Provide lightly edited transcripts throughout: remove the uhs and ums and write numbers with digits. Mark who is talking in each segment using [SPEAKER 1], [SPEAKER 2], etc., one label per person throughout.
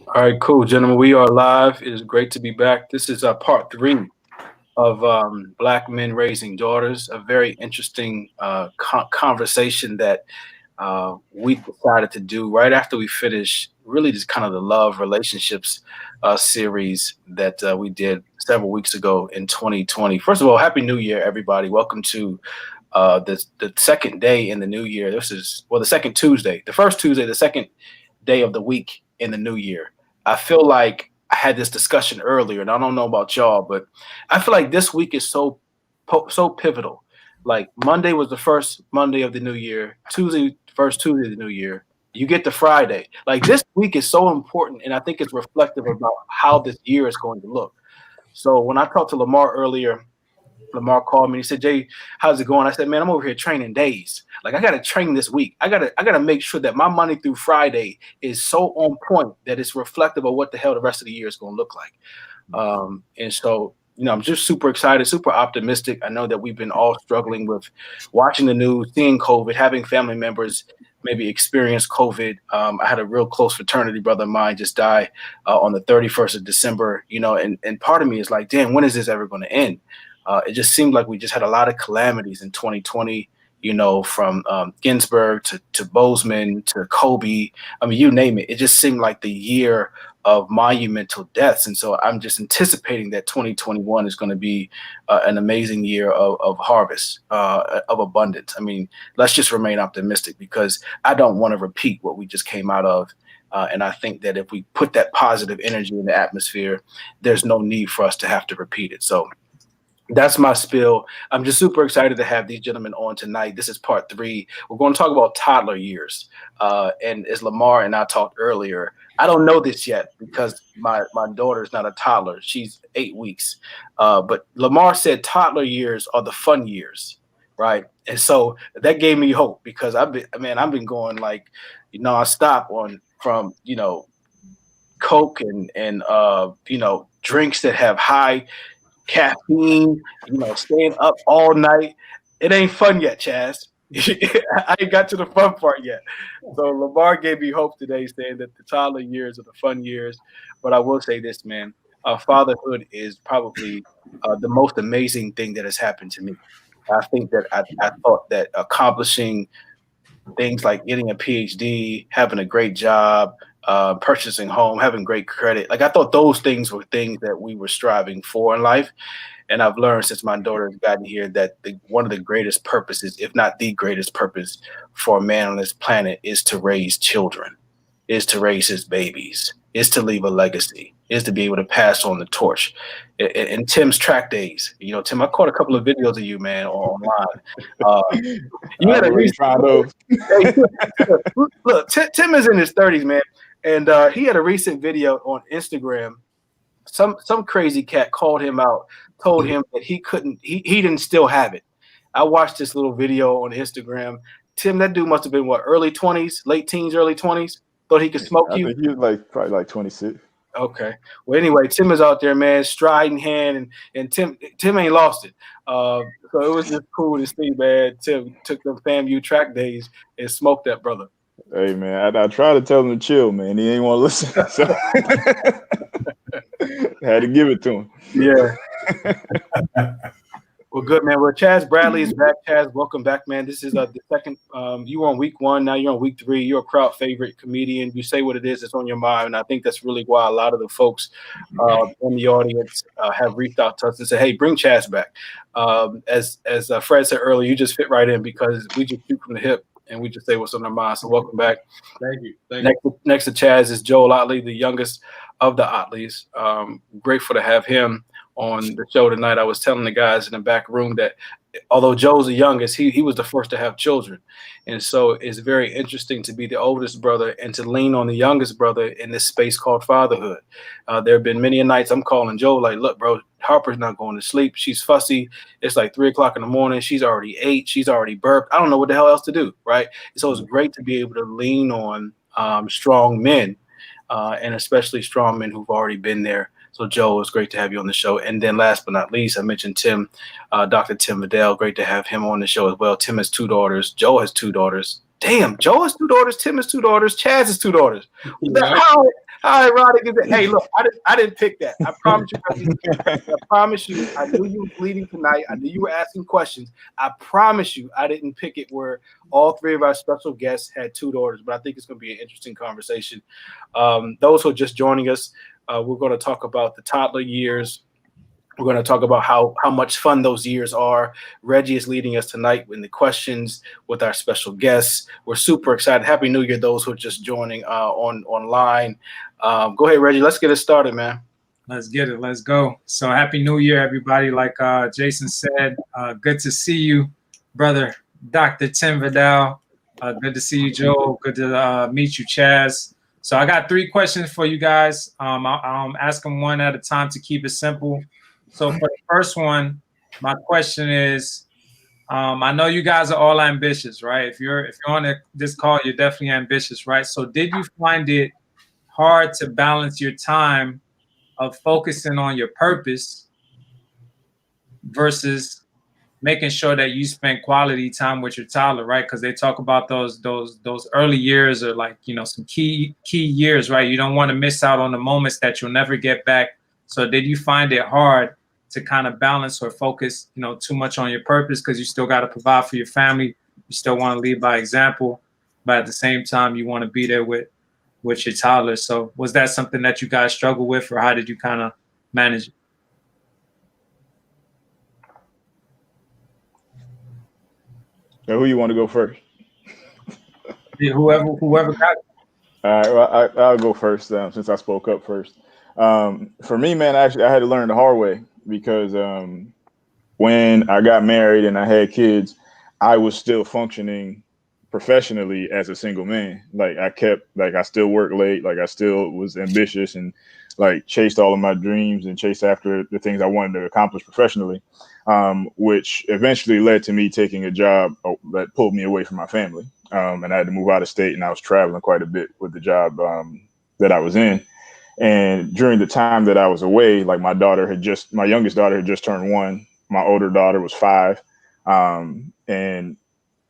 [SPEAKER 1] All right, cool, gentlemen. We are live. It is great to be back. This is part three of Black Men Raising Daughters, a very interesting conversation that we decided to do right after we finished really just kind of the love relationships series that we did several weeks ago in 2020. First of all, Happy New Year, everybody. Welcome to the second day in the new year. This is, well, the second Tuesday, the first Tuesday, the second day of the week in the new year. I feel like I had this discussion earlier, and I don't know about y'all, but I feel like this week is so pivotal. Like Monday was the first Monday of the new year, Tuesday, first Tuesday of the new year. You get to Friday. Like this week is so important, and I think it's reflective about how this year is going to look. So when I talked to Lamar earlier, Lamar called me. He said, "Jay, how's it going?" I said, "Man, I'm over here training days. Like I gotta train this week. I gotta make sure that my Monday through Friday is so on point that it's reflective of what the hell the rest of the year is gonna look like." And so, I'm just super excited, super optimistic. I know that we've been all struggling with watching the news, seeing COVID, having family members maybe experience COVID. I had a real close fraternity brother of mine just die on the 31st of December, and part of me is like, damn, when is this ever going to end? It just seemed like we just had a lot of calamities in 2020, from Ginsburg to Bozeman to Kobe. I mean, you name it. It just seemed like the year of monumental deaths. And so I'm just anticipating that 2021 is going to be an amazing year of harvest, of abundance. I mean, let's just remain optimistic because I don't want to repeat what we just came out of. And I think that if we put that positive energy in the atmosphere, there's no need for us to have to repeat it. So that's my spill. I'm just super excited to have these gentlemen on tonight. This is part three. We're going to talk about toddler years. And as Lamar and I talked earlier, I don't know this yet because my daughter is not a toddler. She's 8 weeks. But Lamar said toddler years are the fun years, right? And so that gave me hope because I've been going like nonstop from Coke and drinks that have high caffeine, staying up all night. It ain't fun yet, Chaz. I ain't got to the fun part yet. So Lamar gave me hope today, saying that the toddler years are the fun years. But I will say this, man, fatherhood is probably the most amazing thing that has happened to me. I think that I thought that accomplishing things like getting a PhD, having a great job, purchasing home, having great credit. Like I thought those things were things that we were striving for in life. And I've learned since my daughter has gotten here that one of the greatest purposes, if not the greatest purpose for a man on this planet is to raise children, is to raise his babies, is to leave a legacy, is to be able to pass on the torch. In Tim's track days, Tim, I caught a couple of videos of you, man, online. You had a recent look. Tim is in his 30s, man, and he had a recent video on Instagram. Some crazy cat called him out, told him that he didn't still have it. I watched this little video on Instagram. Tim, that dude must have been what, early 20s, late teens, early 20s. Thought he could smoke you.
[SPEAKER 2] I think he was probably like 26.
[SPEAKER 1] Okay. Well, anyway, Tim is out there, man, stride in hand, and Tim ain't lost it. So it was just cool to see, man. Tim took them FAMU track days and smoked that brother.
[SPEAKER 2] Hey, man, I tried to tell him to chill, man. He ain't want to listen. So had to give it to him.
[SPEAKER 1] Yeah. Well, good, man. Well, Chaz Bradley is back. Chaz, welcome back, man. This is the second. You were on week one. Now you're on week three. You're a crowd favorite comedian. You say what it is that's on your mind. And I think that's really why a lot of the folks in the audience have reached out to us and said, hey, bring Chaz back. As Fred said earlier, you just fit right in because we just shoot from the hip and we just say what's on our mind. So welcome back.
[SPEAKER 3] Thank you.
[SPEAKER 1] Next to Chaz is Joel Ottley, the youngest of the Ottleys. Grateful to have him on the show tonight. I was telling the guys in the back room that although Joe's the youngest, he was the first to have children. And so it's very interesting to be the oldest brother and to lean on the youngest brother in this space called fatherhood. There have been many nights I'm calling Joe like, look, bro, Harper's not going to sleep. She's fussy. It's like 3 o'clock in the morning. She's already ate. She's already burped. I don't know what the hell else to do, right? So it's great to be able to lean on strong men and especially strong men who've already been there. So, Joe, it's great to have you on the show. And then last but not least, I mentioned Tim, Dr. Tim Vidale. Great to have him on the show as well. Tim has 2 daughters. Joe has 2 daughters. Damn, Joe has 2 daughters, Tim has 2 daughters, Chaz has 2 daughters.
[SPEAKER 3] Yeah.
[SPEAKER 1] How ironic is it? Hey, look, I didn't pick that. I promise you, Reggie. I promise you, I knew you were bleeding tonight. I knew you were asking questions. I promise you, I didn't pick it where all 3 of our special guests had 2 daughters, but I think it's going to be an interesting conversation. Those who are just joining us, we're going to talk about the toddler years. We're going to talk about how much fun those years are. Reggie is leading us tonight in the questions with our special guests. We're super excited. Happy New Year, those who are just joining online. Go ahead, Reggie. Let's get it started, man.
[SPEAKER 3] Let's get it. Let's go. So happy New Year, everybody. Like Jason said, good to see you, brother Dr. Tim Vidale. Good to see you, Joe. Good to meet you, Chaz. So I got 3 questions for you guys. I'll ask them one at a time to keep it simple. So for the first one, my question is, I know you guys are all ambitious, right? If you're on this call, you're definitely ambitious, right? So did you find it hard to balance your time of focusing on your purpose versus making sure that you spend quality time with your toddler, right? Because they talk about those early years are like, you know, some key years, right? You don't want to miss out on the moments that you'll never get back. So did you find it hard to kind of balance or focus, you know, too much on your purpose because you still got to provide for your family, you still want to lead by example, but at the same time you want to be there with your toddler? So was that something that you guys struggle with, or how did you kind of manage it?
[SPEAKER 2] Now, who you want to go first?
[SPEAKER 3] Yeah, whoever got it.
[SPEAKER 2] All right, well, I'll go first since I spoke up first. For me, man, actually, I had to learn the hard way because when I got married and I had kids, I was still functioning professionally as a single man. Like I still worked late, like I still was ambitious and like chased all of my dreams and chased after the things I wanted to accomplish professionally, which eventually led to me taking a job that pulled me away from my family. And I had to move out of state, and I was traveling quite a bit with the job that I was in. And during the time that I was away, like my youngest daughter had just turned 1. My older daughter was 5. And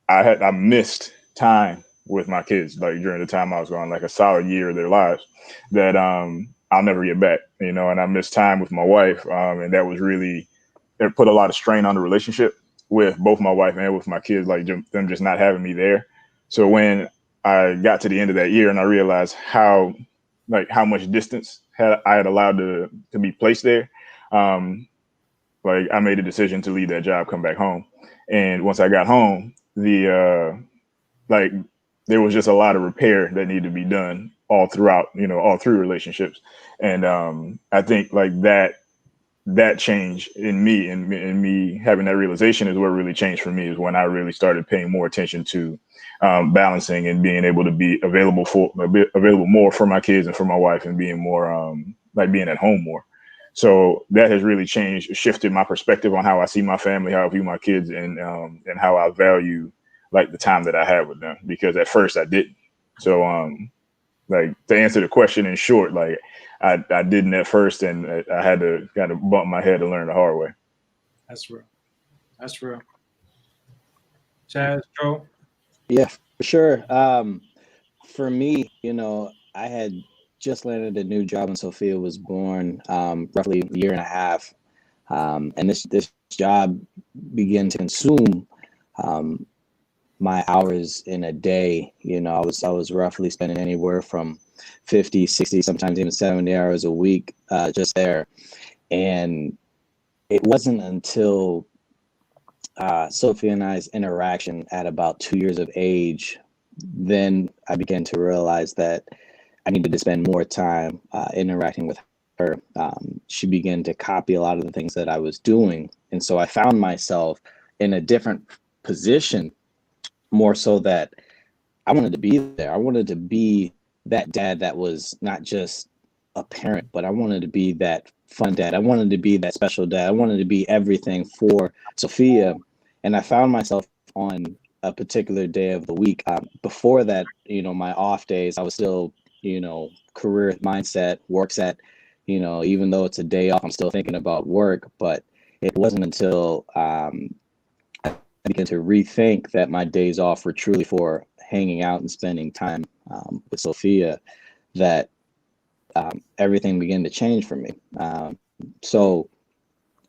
[SPEAKER 2] I missed time with my kids, like during the time I was gone, like a solid year of their lives that I'll never get back, you know, and I missed time with my wife. And that was really, it put a lot of strain on the relationship with both my wife and with my kids, like them just not having me there. So when I got to the end of that year and I realized how much distance I had allowed to be placed there, like I made a decision to leave that job, come back home. And once I got home, there was just a lot of repair that needed to be done all throughout, you know, all through relationships. And I think like that change in me and me having that realization is what really changed for me, is when I really started paying more attention to balancing and being able to be available more for my kids and for my wife, and being more like being at home more. So that has really shifted my perspective on how I see my family, how I view my kids, and how I value like the time that I have with them, because at first I didn't. So like to answer the question in short, like I didn't at first, and I had to kind of bump my head to learn the hard way.
[SPEAKER 3] That's real. That's real. Chaz, Joe?
[SPEAKER 4] Yeah, for sure. For me, you know, I had just landed a new job when Sophia was born, roughly a year and a half. And this job began to consume my hours in a day. You know, I was roughly spending anywhere from 50, 60, sometimes even 70 hours a week just there. And it wasn't until Sophia and I's interaction at about 2 years of age, then I began to realize that I needed to spend more time interacting with her. She began to copy a lot of the things that I was doing. And so I found myself in a different position, more so that I wanted to be there. I wanted to be that dad that was not just a parent, but I wanted to be that fun dad. I wanted to be that special dad. I wanted to be everything for Sophia. And I found myself on a particular day of the week. Before that, you know, my off days, I was still, you know, career mindset, work set, you know, even though it's a day off, I'm still thinking about work. But it wasn't until I began to rethink that my days off were truly for hanging out and spending time with Sophia that everything began to change for me. So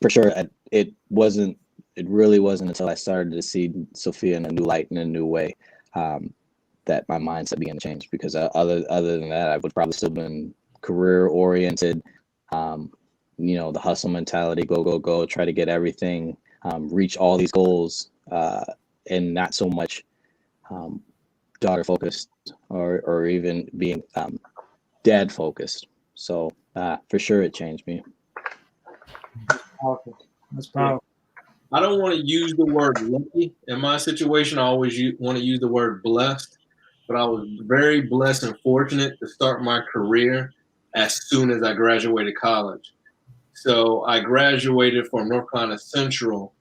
[SPEAKER 4] for sure, it really wasn't until I started to see Sophia in a new light, in a new way, that my mindset began to change. Because other than that, I would probably still been career oriented, the hustle mentality, go, try to get everything, reach all these goals, and not so much daughter focused or even being dad focused. So for sure, it changed me.
[SPEAKER 3] Powerful. That's powerful.
[SPEAKER 5] I don't want to use the word lucky in my situation. I always want to use the word blessed, but I was very blessed and fortunate to start my career as soon as I graduated college. So I graduated from North Carolina Central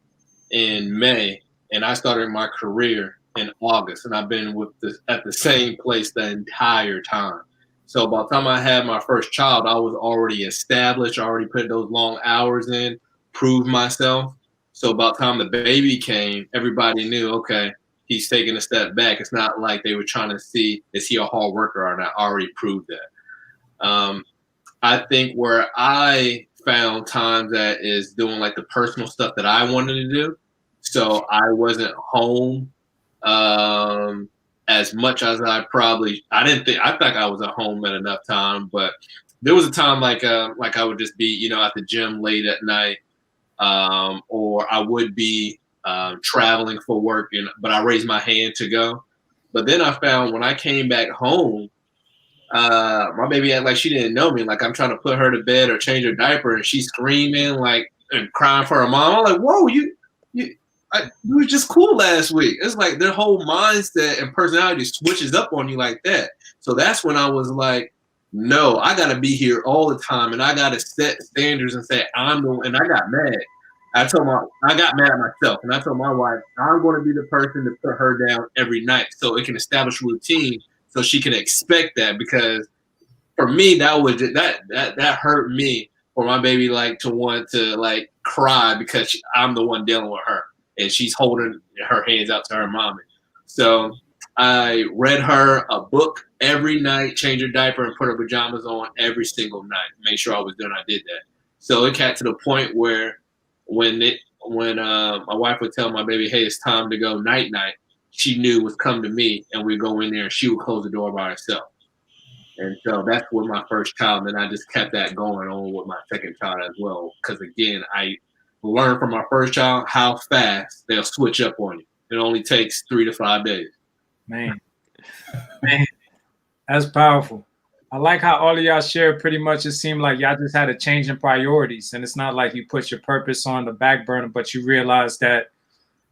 [SPEAKER 5] in May, and I started my career in August, and I've been at the same place the entire time. So by the time I had my first child, I was already established, I already put those long hours in, proved myself. So by the time the baby came, everybody knew, okay, he's taking a step back. It's not like they were trying to see, is he a hard worker or not? I already proved that. I think where I found time that is doing like the personal stuff that I wanted to do. So I wasn't home as much as I think I was at home at enough time, but there was a time like I would just be, at the gym late at night, or I would be traveling for work, but I raised my hand to go. But then I found when I came back home, my baby act like she didn't know me. Like I'm trying to put her to bed or change her diaper, and she's screaming and crying for her mom. I'm like, whoa, you were just cool last week. It's like their whole mindset and personality switches up on you like that. So that's when I was like, no, I got to be here all the time, and I got to set standards and say and I got mad. I got mad at myself, and I told my wife, I'm going to be the person to put her down every night so it can establish routine so she can expect that. Because for me, that hurt me for my baby to want to cry because I'm the one dealing with her and she's holding her hands out to her mommy. So I read her a book every night, change her diaper, and put her pajamas on every single night. Make sure I was doing. I did that. So it got to the point where when my wife would tell my baby, "Hey, it's time to go night night," she knew was come to me, and we'd go in there, and she would close the door by herself. And so that's with my first child, and I just kept that going on with my second child as well. Because again, I learned from my first child how fast they'll switch up on you. It only takes 3 to 5 days.
[SPEAKER 3] Man, that's powerful. I like how all of y'all share pretty much. It seemed like y'all just had a change in priorities, and it's not like you put your purpose on the back burner, but you realize that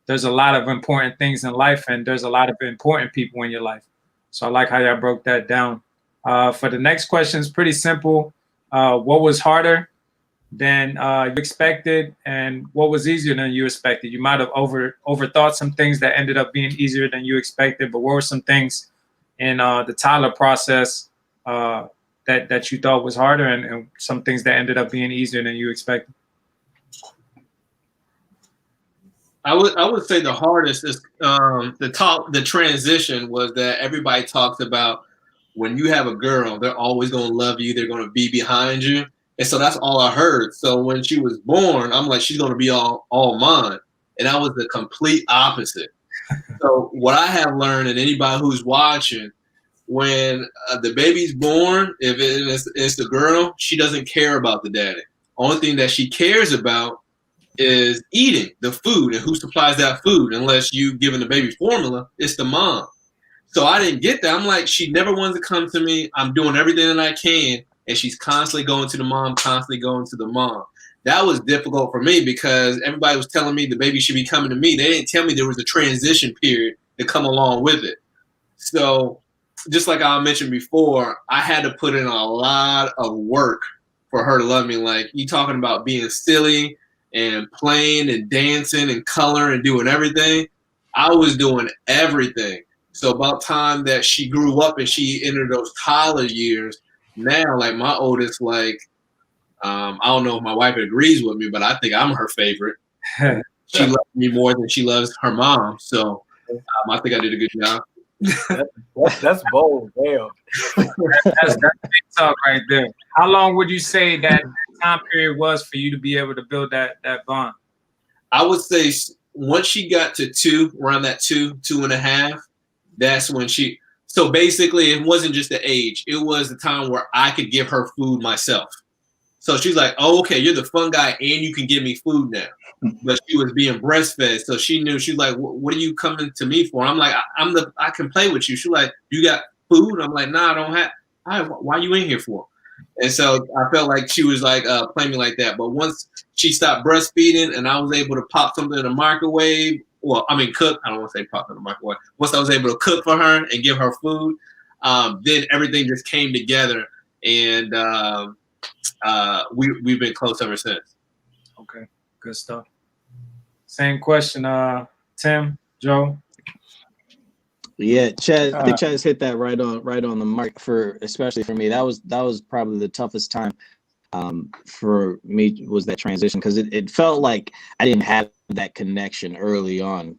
[SPEAKER 3] there's a lot of important things in life, and there's a lot of important people in your life. So I like how y'all broke that down. For the next question, it's pretty simple. What was harder than you expected, and what was easier than you expected? You might have overthought some things that ended up being easier than you expected, but what were some things in the Toddler process that you thought was harder, and some things that ended up being easier than you expected?
[SPEAKER 5] I would say the hardest is the transition was that everybody talks about when you have a girl, they're always going to love you. They're going to be behind you. And so that's all I heard. So when she was born, I'm like, she's going to be all mine. And that was the complete opposite. So what I have learned, and anybody who's watching, when the baby's born, if it's the girl, she doesn't care about the daddy. Only thing that she cares about is eating the food and who supplies that food. Unless you giving the baby formula, it's the mom. So I didn't get that. I'm like, she never wants to come to me. I'm doing everything that I can. And she's constantly going to the mom, constantly going to the mom. That was difficult for me because everybody was telling me the baby should be coming to me. They didn't tell me there was a transition period to come along with it. So just like I mentioned before, I had to put in a lot of work for her to love me. Like, you talking about being silly and playing and dancing and coloring and doing everything. I was doing everything. So about time that she grew up and she entered those toddler years, now, like my oldest, I don't know if my wife agrees with me, but I think I'm her favorite. She loves me more than she loves her mom. So I think I did a good job.
[SPEAKER 1] That's bold. Damn.
[SPEAKER 3] That's big talk right there. How long would you say that time period was for you to be able to build that bond?
[SPEAKER 5] I would say once she got to around that 2.5, that's when she. So basically, it wasn't just the age; it was the time where I could give her food myself. So she's like, "Oh, okay, you're the fun guy, and you can give me food now." But she was being breastfed, so she knew. She's like, "What are you coming to me for?" I'm like, I can play with you." She's like, "You got food?" I'm like, "Nah, I don't have. Why are you in here for?" And so I felt like she was like playing me like that. But once she stopped breastfeeding and I was able to pop something in the microwave, well, I mean cook. I don't want to say pop in the microwave. Once I was able to cook for her and give her food, then everything just came together, and we've been close ever since.
[SPEAKER 3] Okay, good stuff. Same question, Tim, Joe.
[SPEAKER 4] Yeah, Chaz, I think Chaz hit that right on the mark for, especially for me. That was probably the toughest time for me, was that transition, because it felt like I didn't have that connection early on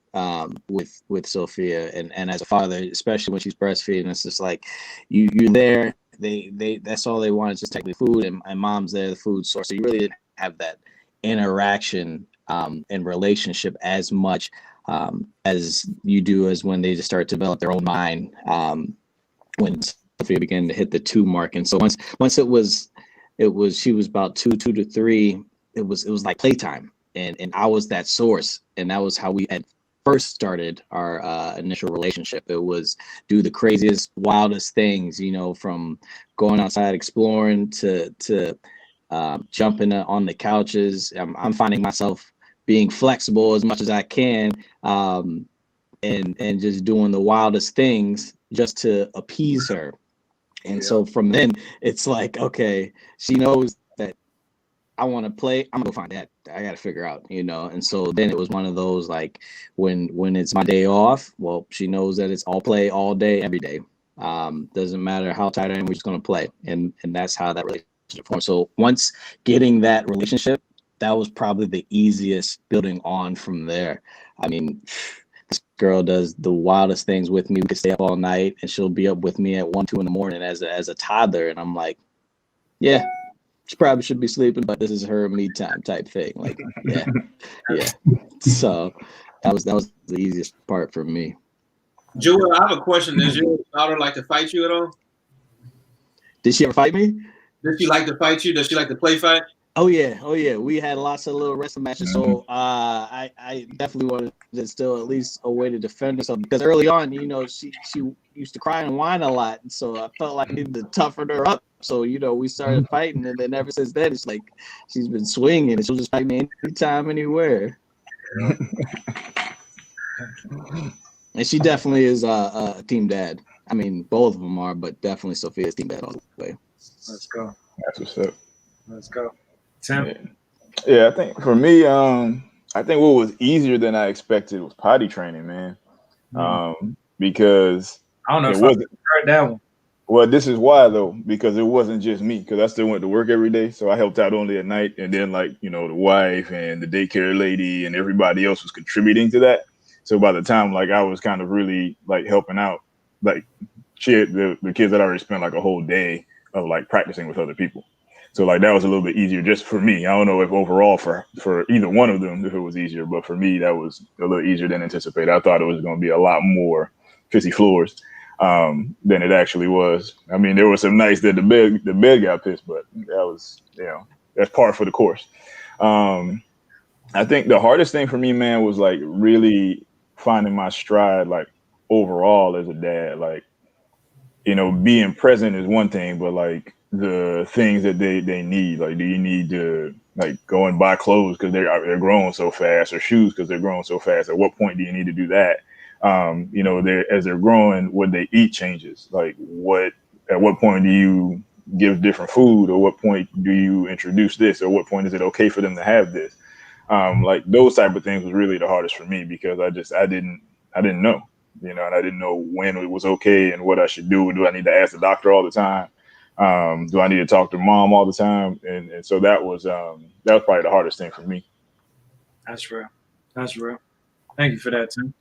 [SPEAKER 4] with Sophia, and as a father, especially when she's breastfeeding, it's just like you're there. They that's all they want is just technically food, and mom's there, the food source. So you really didn't have that interaction and relationship as much as you do as when they just start to develop their own mind, when Sophia began to hit the 2 mark. And so once it was she was about 2 to 3, it was like playtime, and I was that source, and that was how we had first started our initial relationship. It was do the craziest, wildest things, from going outside exploring to jumping on the couches. I'm finding myself being flexible as much as I can, and just doing the wildest things just to appease her. And so from then, it's like, okay, she knows that I want to play. I'm gonna go find that. I got to figure out, And so then it was one of those, like, when it's my day off, well, she knows that it's all play all day, every day. Doesn't matter how tired I am, we're just gonna play, and that's how that relationship formed. So once getting that relationship, that was probably the easiest building on from there. I mean, this girl does the wildest things with me. We could stay up all night, and she'll be up with me at 1, 2 in the morning as a toddler. And I'm like, yeah, she probably should be sleeping, but this is her me time type thing. Like, yeah. So that was the easiest part for me.
[SPEAKER 5] Joel, I have a question. Does your daughter like to fight you at all?
[SPEAKER 4] Did she ever fight me?
[SPEAKER 5] Does she like to fight you? Does she like to play fight?
[SPEAKER 4] Oh yeah. We had lots of little wrestling matches. So I definitely wanted to still at least a way to defend herself, because early on, she used to cry and whine a lot, and so I felt like I needed to toughen her up. So we started fighting, and then ever since then, it's like she's been swinging, and she'll just fight me anytime, anywhere. And she definitely is a team dad. I mean, both of them are, but definitely Sophia's team dad all the way.
[SPEAKER 3] Let's go.
[SPEAKER 2] That's what's up.
[SPEAKER 3] Let's go. Tim?
[SPEAKER 2] Yeah, I think for me, I think what was easier than I expected was potty training, man. Because
[SPEAKER 3] I don't know if I heard that one.
[SPEAKER 2] Well, this is why, though, because it wasn't just me, because I still went to work every day. So I helped out only at night. And then, the wife and the daycare lady and everybody else was contributing to that. So by the time, I was kind of really, helping out, the kids had already spent, a whole day of, practicing with other people. So, that was a little bit easier just for me. I don't know if overall for either one of them, if it was easier. But for me, that was a little easier than anticipated. I thought it was going to be a lot more pissy floors than it actually was. I mean, there were some nights that the bed got pissed, but that was, that's par for the course. I think the hardest thing for me, man, was really finding my stride, overall as a dad. Being present is one thing, but the things that they need, do you need to go and buy clothes because they're growing so fast, or shoes because they're growing so fast? At what point do you need to do that? As they're growing, what they eat changes. At what point do you give different food, or what point do you introduce this, or what point is it okay for them to have this? Those type of things was really the hardest for me, because I didn't know, and I didn't know when it was okay and what I should do. Do I need to ask the doctor all the time? Do I need to talk to mom all the time? And so that was probably the hardest thing for me.
[SPEAKER 3] That's real. Thank you for that, Tim.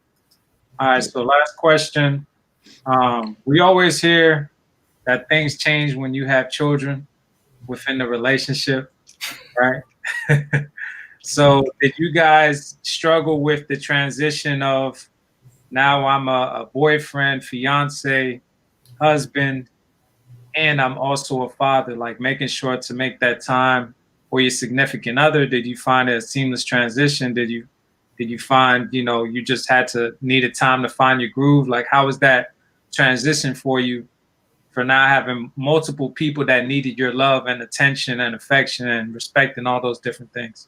[SPEAKER 3] All right, so last question We always hear that things change when you have children within the relationship, right? So did you guys struggle with the transition of now I'm a boyfriend, fiance, husband, and I'm also a father, like making sure to make that time for your significant other? Did you find a seamless transition? Did you find, you just had to need a time to find your groove? Like, how was that transition for you for now having multiple people that needed your love and attention and affection and respect and all those different things?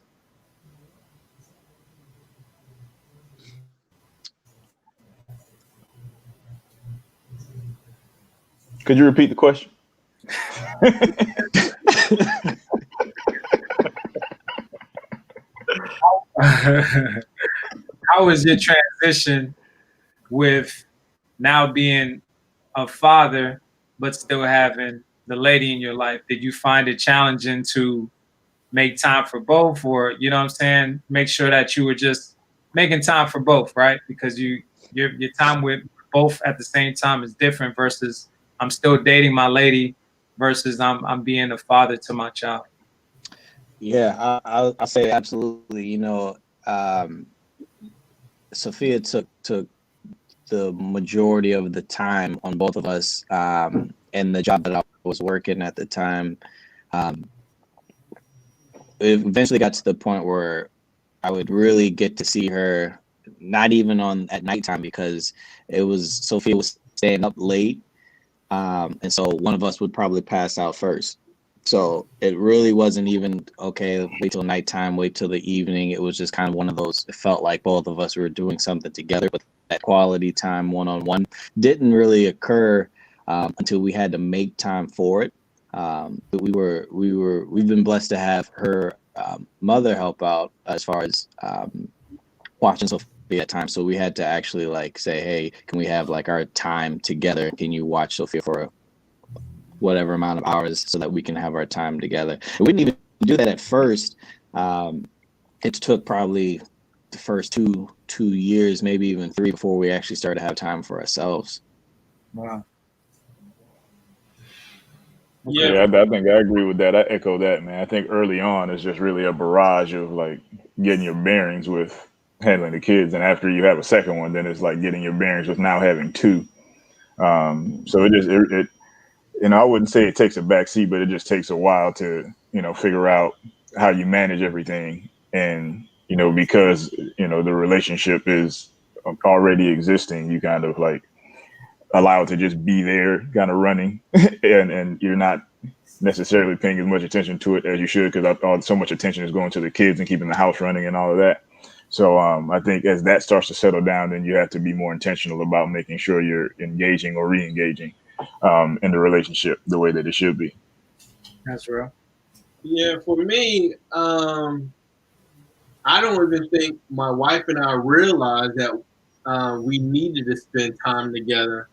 [SPEAKER 2] Could you repeat the question?
[SPEAKER 3] How was your transition with now being a father, but still having the lady in your life? Did you find it challenging to make time for both, or, you know what I'm saying, make sure that you were just making time for both, right? Because your time with both at the same time is different versus I'm still dating my lady versus I'm being a father to my child.
[SPEAKER 4] Yeah, I'll say absolutely. Sophia took the majority of the time on both of us, and the job that I was working at the time. It eventually got to the point where I would really get to see her, not even at nighttime, because Sophia was staying up late, and so one of us would probably pass out first. So it really wasn't even, okay, wait till nighttime, wait till the evening. It was just kind of one of those, it felt like both of us were doing something together, but that quality time one-on-one didn't really occur until we had to make time for it. But we've been blessed to have her mother help out as far as watching Sophia at times. So we had to actually say, hey, can we have our time together? Can you watch Sophia for whatever amount of hours so that we can have our time together? And we didn't even do that at first. It took probably the first two years, maybe even 3, before we actually started to have time for ourselves.
[SPEAKER 3] Wow.
[SPEAKER 2] Yeah, I think I agree with that. I echo that, man. I think early on it's just really a barrage of getting your bearings with handling the kids, and after you have a second one, then it's like getting your bearings with now having two. So I wouldn't say it takes a backseat, but it just takes a while to figure out how you manage everything, and because the relationship is already existing, you kind of allow it to just be there, kind of running, and you're not necessarily paying as much attention to it as you should, because so much attention is going to the kids and keeping the house running and all of that. So I think as that starts to settle down, then you have to be more intentional about making sure you're engaging or re-engaging in the relationship the way that it should be.
[SPEAKER 3] That's real.
[SPEAKER 5] Yeah, for me, I don't even think my wife and I realized that we needed to spend time together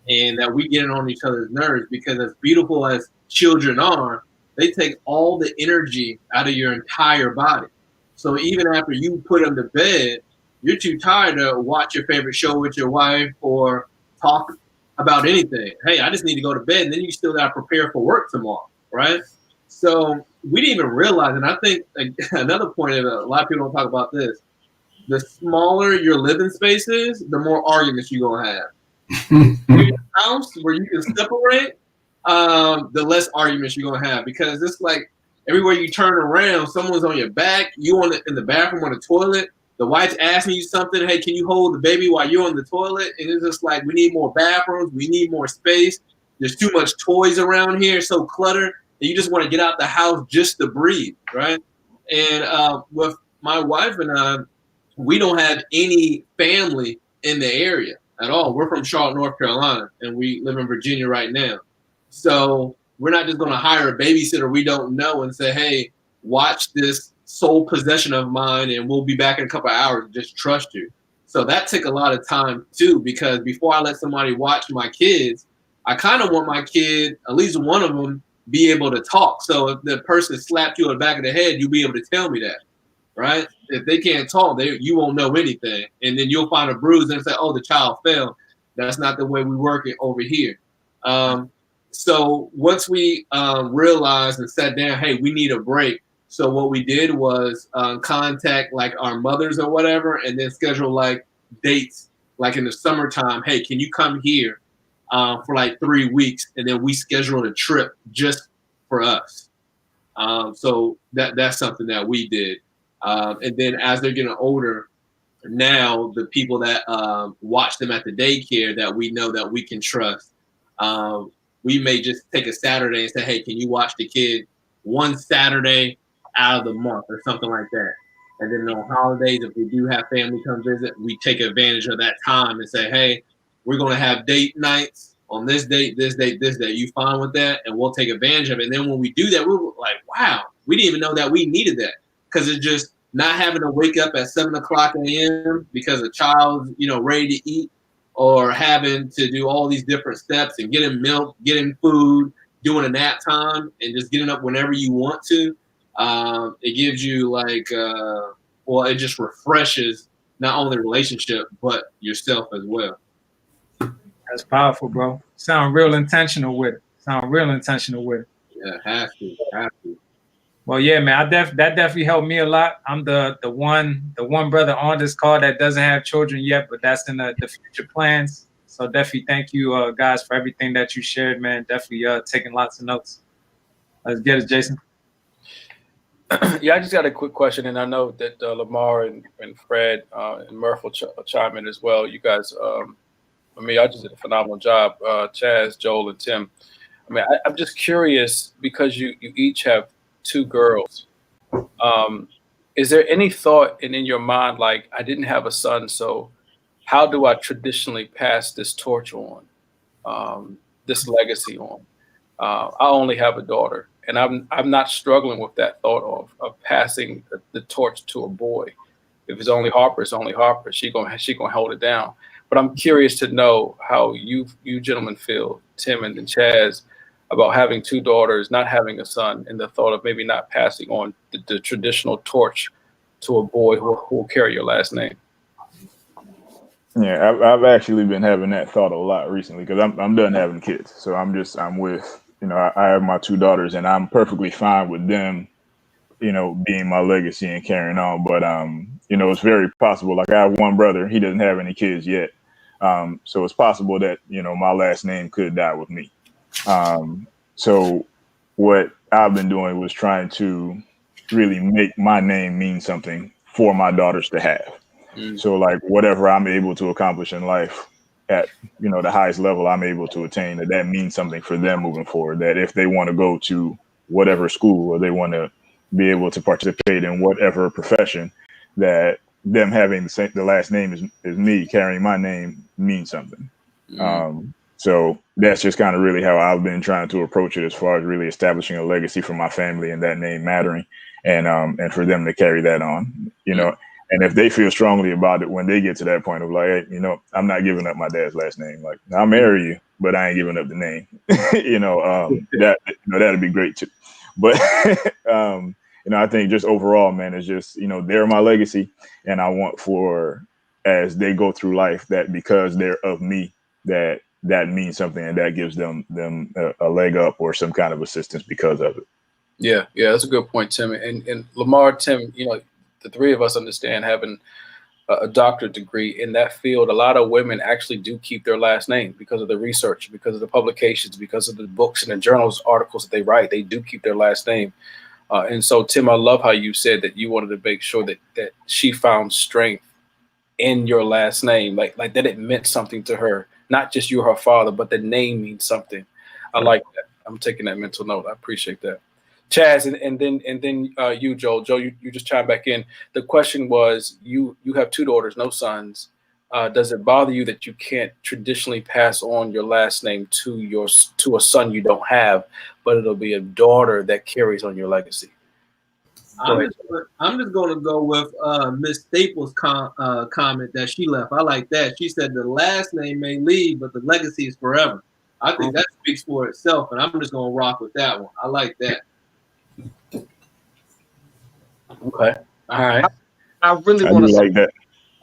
[SPEAKER 5] and that we get on each other's nerves, because as beautiful as children are, they take all the energy out of your entire body. So even after you put them to bed, you're too tired to watch your favorite show with your wife or talk about anything. Hey, I just need to go to bed, and then you still got to prepare for work tomorrow, right? So we didn't even realize, and I think another point of a lot of people don't talk about this, the smaller your living space is, the more arguments you're going to have. Your house where you can separate, the less arguments you're going to have, because it's like everywhere you turn around, someone's on your back, you in the bathroom on the toilet, the wife's asking you something, hey, can you hold the baby while you're on the toilet? And it's just like, we need more bathrooms, we need more space, there's too much toys around here, so cluttered, and you just want to get out the house just to breathe, right? And with my wife and I, we don't have any family in the area at all. We're from Charlotte, North Carolina, and we live in Virginia right now. So we're not just going to hire a babysitter we don't know and say, hey, watch this sole possession of mine and we'll be back in a couple of hours and just trust you. So that took a lot of time too, because before I let somebody watch my kids, I kind of want my kid, at least one of them, be able to talk. So if the person slapped you on the back of the head, you'll be able to tell me that, right? If they can't talk, you won't know anything. And then you'll find a bruise and say, oh, the child fell. That's not the way we work it over here. So once we realized and sat down, hey, we need a break. So what we did was contact like our mothers or whatever, and then schedule like dates, like in the summertime. Hey, can you come here for like 3 weeks? And then we scheduled a trip just for us. So that's something that we did. And then as they're getting older, now the people that watch them at the daycare that we know that we can trust, we may just take a Saturday and say, hey, can you watch the kid one Saturday out of the month or something like that. And then on holidays, if we do have family come visit, we take advantage of that time and say, hey, we're going to have date nights on this date, this date, this date. You fine with that? And we'll take advantage of it. And then when we do that, we're like, wow, we didn't even know that we needed that, because it's just not having to wake up at 7 o'clock a.m. because a child's, ready to eat, or having to do all these different steps and getting milk, getting food, doing a nap time, and just getting up whenever you want to. It gives you it just refreshes not only the relationship, but yourself as well.
[SPEAKER 3] That's powerful, bro. Sound real intentional with it.
[SPEAKER 5] Yeah, have to.
[SPEAKER 3] Well, yeah, man, that definitely helped me a lot. I'm the one brother on this call that doesn't have children yet, but that's in the future plans. So definitely thank you, guys, for everything that you shared, man. Definitely taking lots of notes. Let's get it, Jason.
[SPEAKER 1] Yeah, I just got a quick question, and I know that Lamar and Fred and Murph will chime in as well. You guys, y'all just did a phenomenal job. Chaz, Joel, and Tim. I'm just curious, because you each have 2 girls. Is there any thought in your mind, like, I didn't have a son, so how do I traditionally pass this torch on, this legacy on? I only have a daughter, and I'm not struggling with that thought of passing the torch to a boy. If it's only Harper, it's only Harper. She gonna hold it down. But I'm curious to know how you gentlemen feel, Tim and Chaz, about having 2 daughters, not having a son, and the thought of maybe not passing on the traditional torch to a boy who will carry your last name.
[SPEAKER 2] Yeah, I've actually been having that thought a lot recently, because I'm done having kids. So I'm with, I have my 2 daughters, and I'm perfectly fine with them, being my legacy and carrying on. But, it's very possible. Like, I have one brother, he doesn't have any kids yet. So it's possible that, my last name could die with me. So what I've been doing was trying to really make my name mean something for my daughters to have. So like, whatever I'm able to accomplish in life at, the highest level I'm able to attain, that means something for them moving forward, that if they want to go to whatever school, or they want to be able to participate in whatever profession, that them having the last name is me, carrying my name, means something. So that's just kind of really how I've been trying to approach it, as far as really establishing a legacy for my family and that name mattering, and for them to carry that on, And if they feel strongly about it when they get to that point of like, hey, I'm not giving up my dad's last name. Like, I'll marry you, but I ain't giving up the name. That'd be great too. But I think just overall, man, it's just, they're my legacy, and I want for, as they go through life, that because they're of me, that means something, and that gives them a leg up or some kind of assistance because of it.
[SPEAKER 1] Yeah, that's a good point, Tim. And Lamar, Tim, the 3 of us understand, having a doctorate degree in that field, a lot of women actually do keep their last name because of the research, because of the publications, because of the books and the journals, articles that they write. They do keep their last name. And so, Tim, I love how you said that you wanted to make sure that she found strength in your last name, like that it meant something to her, not just you, her father, but the name means something. I like that. I'm taking that mental note. I appreciate that. Chaz, and then you, Joel. Joe, you just chimed back in. The question was, you have 2 daughters, no sons. Does it bother you that you can't traditionally pass on your last name to a son you don't have, but it'll be a daughter that carries on your legacy?
[SPEAKER 5] I'm just going to go with Miss Staples' comment that she left. I like that. She said the last name may leave, but the legacy is forever. I think that speaks for itself, and I'm just going to rock with that one. I like that.
[SPEAKER 1] Okay. All right.
[SPEAKER 6] I really want to
[SPEAKER 2] like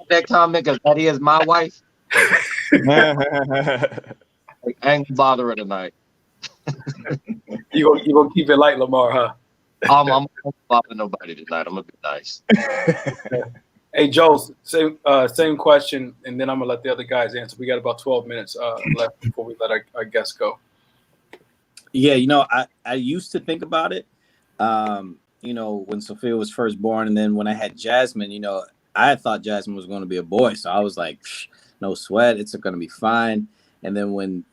[SPEAKER 2] that
[SPEAKER 6] comment, because that is my wife. I ain't gonna bother her tonight.
[SPEAKER 1] You gonna keep it light, Lamar, huh?
[SPEAKER 6] I'm not gonna bother nobody tonight. I'm gonna be nice.
[SPEAKER 1] Hey, Joe, same question, and then I'm gonna let the other guys answer. We got about 12 minutes left before we let our guests go.
[SPEAKER 4] Yeah, I used to think about it, when Sophia was first born, and then when I had Jasmine, I thought Jasmine was going to be a boy, so I was like, no sweat, it's going to be fine. And then when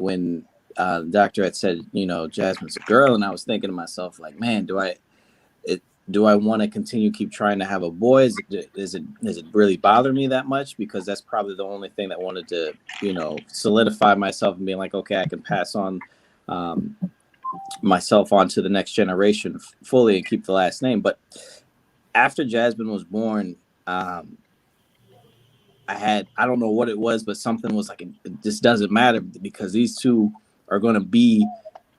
[SPEAKER 4] the doctor had said, Jasmine's a girl, and I was thinking to myself, like, man, do I want to keep trying to have a boy? Does it really bother me that much? Because that's probably the only thing that wanted to, solidify myself and being like, okay, I can pass on myself onto the next generation fully and keep the last name. But after Jasmine was born, I don't know what it was, but something was like, this doesn't matter, because these two are going to be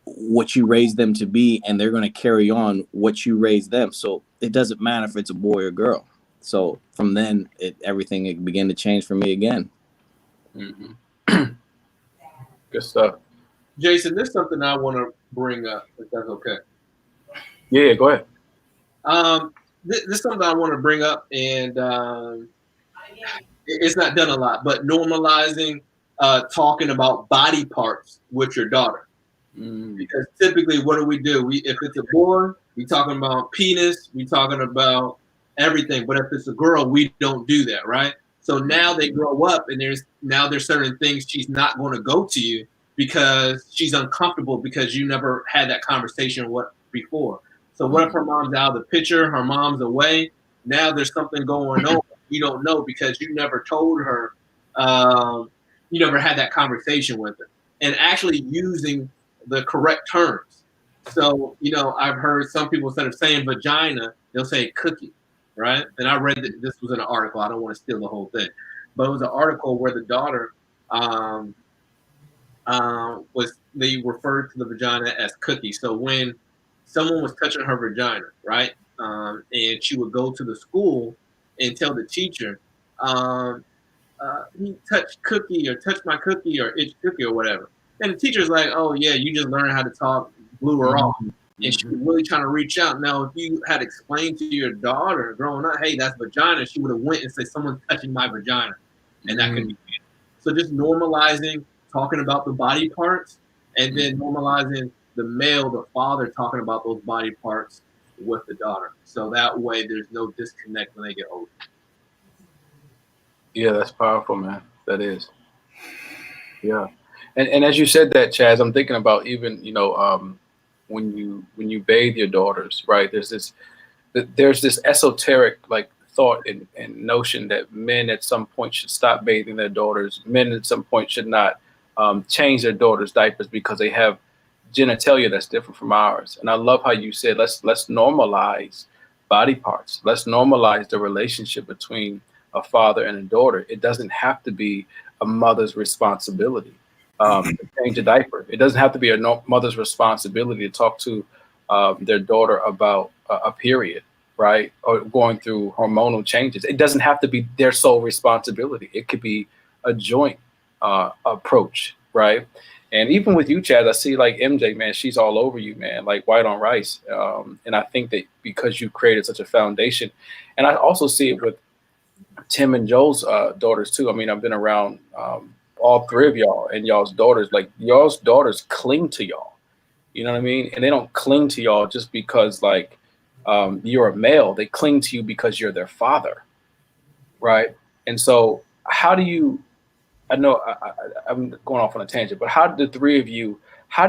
[SPEAKER 4] what you raise them to be, and they're going to carry on what you raise them. So it doesn't matter if it's a boy or girl. So from then, everything began to change for me again.
[SPEAKER 1] Mm-hmm. Good stuff.
[SPEAKER 5] Jason, there's something I want to bring up, if that's okay.
[SPEAKER 1] Yeah, go ahead.
[SPEAKER 5] This is something I want to bring up, and it's not done a lot, but normalizing talking about body parts with your daughter. Because typically, what do? If it's a boy, we talking about penis, we talking about everything. But if it's a girl, we don't do that, right? So now they grow up, and there's certain things she's not going to go to you because she's uncomfortable because you never had that conversation before. So what if her mom's out of the picture, her mom's away? Now there's something going on you don't know because you never told her, you never had that conversation with her, and actually using the correct terms. So, I've heard some people, instead of saying vagina, they'll say cookie, right? And I read that this was in an article. I don't want to steal the whole thing, but it was an article where the daughter they referred to the vagina as cookie. So when someone was touching her vagina, right, and she would go to the school and tell the teacher, he touched cookie or touched my cookie or itch cookie or whatever. And the teacher's like, oh, yeah, you just learned how to talk, blew her off. And she was really trying to reach out. Now, if you had explained to your daughter growing up, hey, that's vagina, she would have went and said, someone's touching my vagina. And that could be it. So just normalizing, talking about the body parts, and then normalizing the male, the father, talking about those body parts with the daughter. So that way there's no disconnect when they get older.
[SPEAKER 1] Yeah, that's powerful, man. That is. Yeah. And as you said that, Chaz, I'm thinking about even, when you bathe your daughters, right? There's this esoteric thought and notion that men at some point should stop bathing their daughters. Men at some point should not change their daughters' diapers because they have genitalia that's different from ours. And I love how you said let's normalize body parts. Let's normalize the relationship between a father and a daughter. It doesn't have to be a mother's responsibility to change a diaper. It doesn't have to be a mother's responsibility to talk to their daughter about a period, right? Or going through hormonal changes. It doesn't have to be their sole responsibility. It could be a joint approach, right? And even with you, Chad, I see MJ, man, she's all over you, man, like white on rice. And I think that because you created such a foundation, and I also see it with Tim and Joel's daughters too. I mean, I've been around all three of y'all and y'all's daughters. Y'all's daughters cling to y'all. You know what I mean? And they don't cling to y'all just because you're a male. They cling to you because you're their father, right? And so how do you? I know I'm going off on a tangent, but how do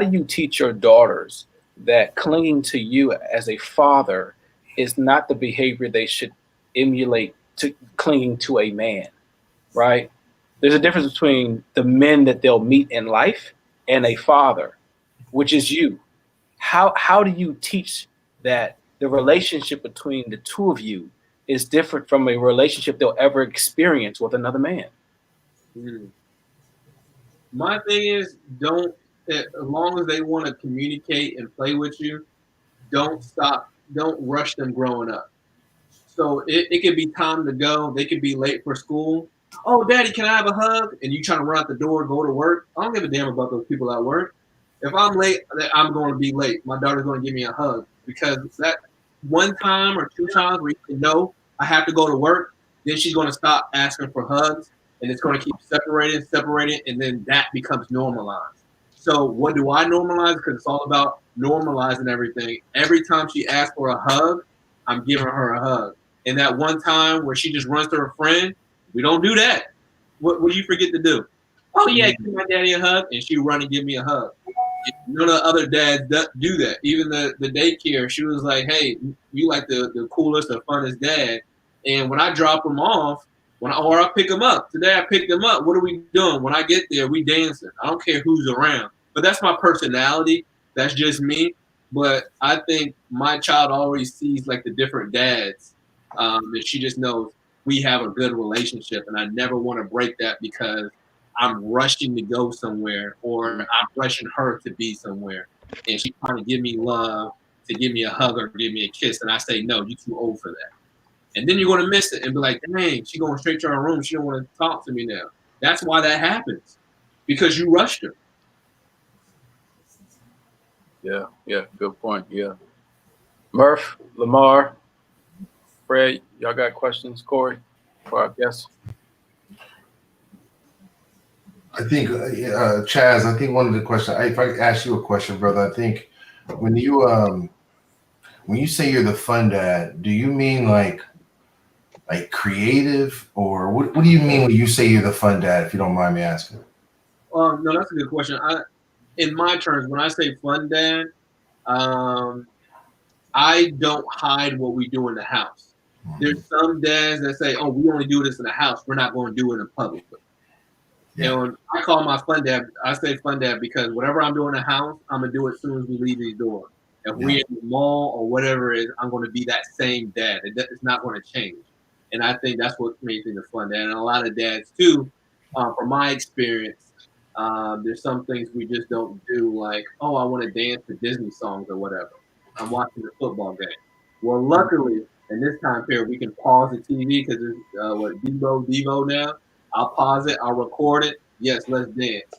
[SPEAKER 1] you teach your daughters that clinging to you as a father is not the behavior they should emulate to clinging to a man, right? There's a difference between the men that they'll meet in life and a father, which is you. How do you teach that the relationship between the two of you is different from a relationship they'll ever experience with another man?
[SPEAKER 5] My thing is, as long as they want to communicate and play with you, don't rush them growing up. So it could be time to go. They could be late for school. Oh, Daddy, can I have a hug? And you trying to run out the door, go to work. I don't give a damn about those people at work. If I'm late, I'm going to be late. My daughter's going to give me a hug because that one time or two times where you can know I have to go to work, then she's going to stop asking for hugs, and it's going to keep separating, and then that becomes normalized. So what do I normalize? Because it's all about normalizing everything. Every time she asks for a hug, I'm giving her a hug. And that one time where she just runs to her friend, we don't do that. What do you forget to do? Oh, yeah, give my daddy a hug, and she run and give me a hug. None of the other dads do that. Even the daycare, she was like, hey, you like the coolest or funnest dad. And when I drop him off, or I pick him up. Today I picked him up. What are we doing? When I get there, we dancing. I don't care who's around. But that's my personality. That's just me. But I think my child always sees like the different dads. And she just knows we have a good relationship. And I never want to break that because I'm rushing to go somewhere or I'm rushing her to be somewhere. And she's trying to give me love, to give me a hug or give me a kiss. And I say, no, you're too old for that. And then you're going to miss it and be like, dang, she's going straight to her room. She don't want to talk to me now. That's why that happens, because you rushed her.
[SPEAKER 1] Yeah, good point. Yeah. Murph, Lamar, Fred, y'all got questions? Cory, for our guests?
[SPEAKER 7] I think, Chaz, I think one of the questions, if I ask you a question, brother, I think when you say you're the fun dad, do you mean like creative, or what do you mean when you say you're the fun dad, if you don't mind me asking?
[SPEAKER 5] No, that's a good question. In my terms, when I say fun dad, I don't hide what we do in the house. There's some dads that say, oh, we only do this in the house. We're not going to do it in public. Yeah. And when I call my fun dad, I say fun dad because whatever I'm doing in the house, I'm going to do it as soon as we leave the door. If we're in the mall or whatever it is, I'm going to be that same dad. It's not going to change. And I think that's what makes me the fun dad. And a lot of dads, too, from my experience, there's some things we just don't do, like, oh, I want to dance to Disney songs or whatever. I'm watching the football game. Well, luckily, in this time period, we can pause the TV because it's Devo now. I'll pause it. I'll record it. Yes, let's dance.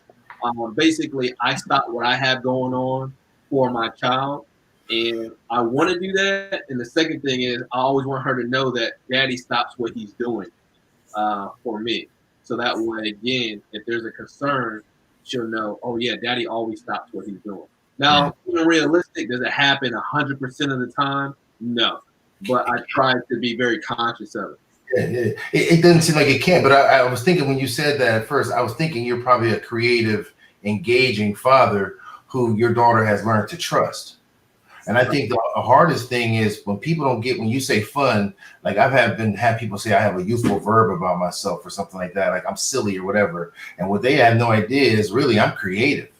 [SPEAKER 5] Basically, I stop what I have going on for my child. And I want to do that. And the second thing is I always want her to know that daddy stops what he's doing for me. So that way, again, if there's a concern, she'll know, oh, yeah, daddy always stops what he's doing. Now, being realistic, does it happen 100% of the time? No. But I try to be very conscious of it.
[SPEAKER 7] Yeah. It doesn't seem like it can't, but I was thinking when you said that at first, I was thinking you're probably a creative, engaging father who your daughter has learned to trust. And I think the hardest thing is when people don't get, when you say fun, like I've had people say I have a youthful verb about myself or something like that, like I'm silly or whatever. And what they have no idea is really I'm creative.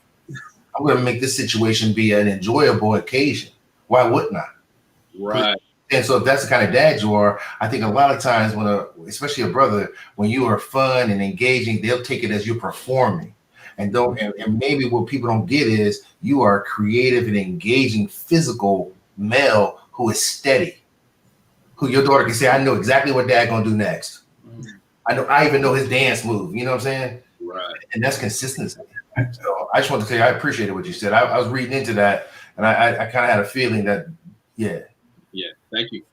[SPEAKER 7] I'm going to make this situation be an enjoyable occasion. Why wouldn't I?
[SPEAKER 5] Right.
[SPEAKER 7] And so if that's the kind of dad you are, I think a lot of times when especially a brother, when you are fun and engaging, they'll take it as you're performing. And maybe what people don't get is you are a creative and engaging physical male who is steady, who your daughter can say, I know exactly what dad gonna do next. I even know his dance move. You know what I'm saying?
[SPEAKER 5] Right.
[SPEAKER 7] And that's consistency. So I just want to say I appreciated what you said. I was reading into that, and I kind of had a feeling that, yeah.
[SPEAKER 5] Yeah. Thank you.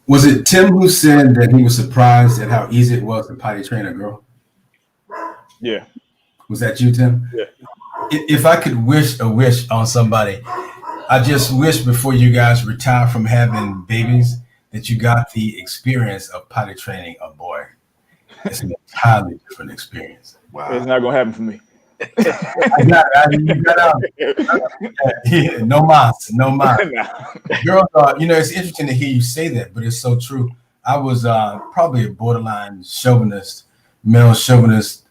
[SPEAKER 8] Was it Tim who said that he was surprised at how easy it was to potty train a girl?
[SPEAKER 2] Yeah.
[SPEAKER 8] Was that you, Tim?
[SPEAKER 2] Yeah.
[SPEAKER 8] If I could wish a wish on somebody, I just wish before you guys retire from having babies that you got the experience of potty training a boy. It's an entirely different experience.
[SPEAKER 2] Wow. It's not going to happen for me.
[SPEAKER 8] No mas. Girls are, it's interesting to hear you say that, but it's so true. I was probably a borderline male chauvinist,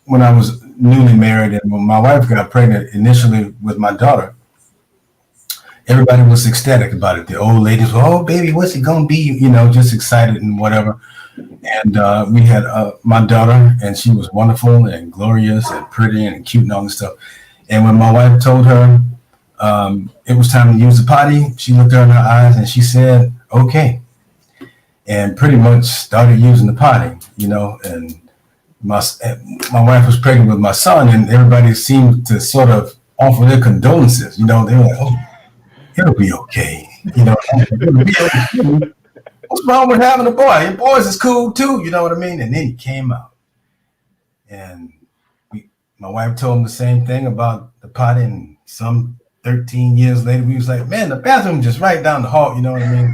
[SPEAKER 8] when I was newly married, and when my wife got pregnant initially with my daughter, everybody was ecstatic about it. The old ladies were, oh, baby, what's it gonna be? Just excited and whatever. And we had my daughter, and she was wonderful and glorious and pretty and cute and all this stuff. And when my wife told her it was time to use the potty, she looked her in her eyes and she said, okay. and pretty much started using the potty, and my wife was pregnant with my son, and everybody seemed to sort of offer their condolences. They were like, "Oh, it'll be okay." It'll be okay. What's wrong with having a boy? Your boys is cool too, you know what I mean? And then he came out, and my wife told him the same thing about the potty, and some 13 years later, we was like, "Man, the bathroom just right down the hall," you know what I mean?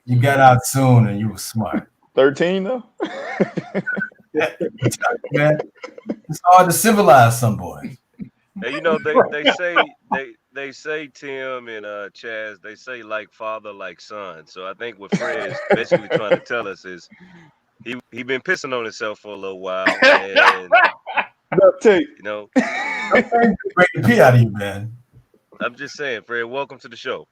[SPEAKER 8] You got out soon, and you were smart.
[SPEAKER 2] 13 though.
[SPEAKER 8] Man, it's hard to civilize some boys.
[SPEAKER 9] And they say Tim and Chaz, they say like father, like son. So I think what Fred is basically trying to tell us is he been pissing on himself for a little while, and
[SPEAKER 8] break the pee out of you, man.
[SPEAKER 9] I'm just saying, Fred, welcome to the show.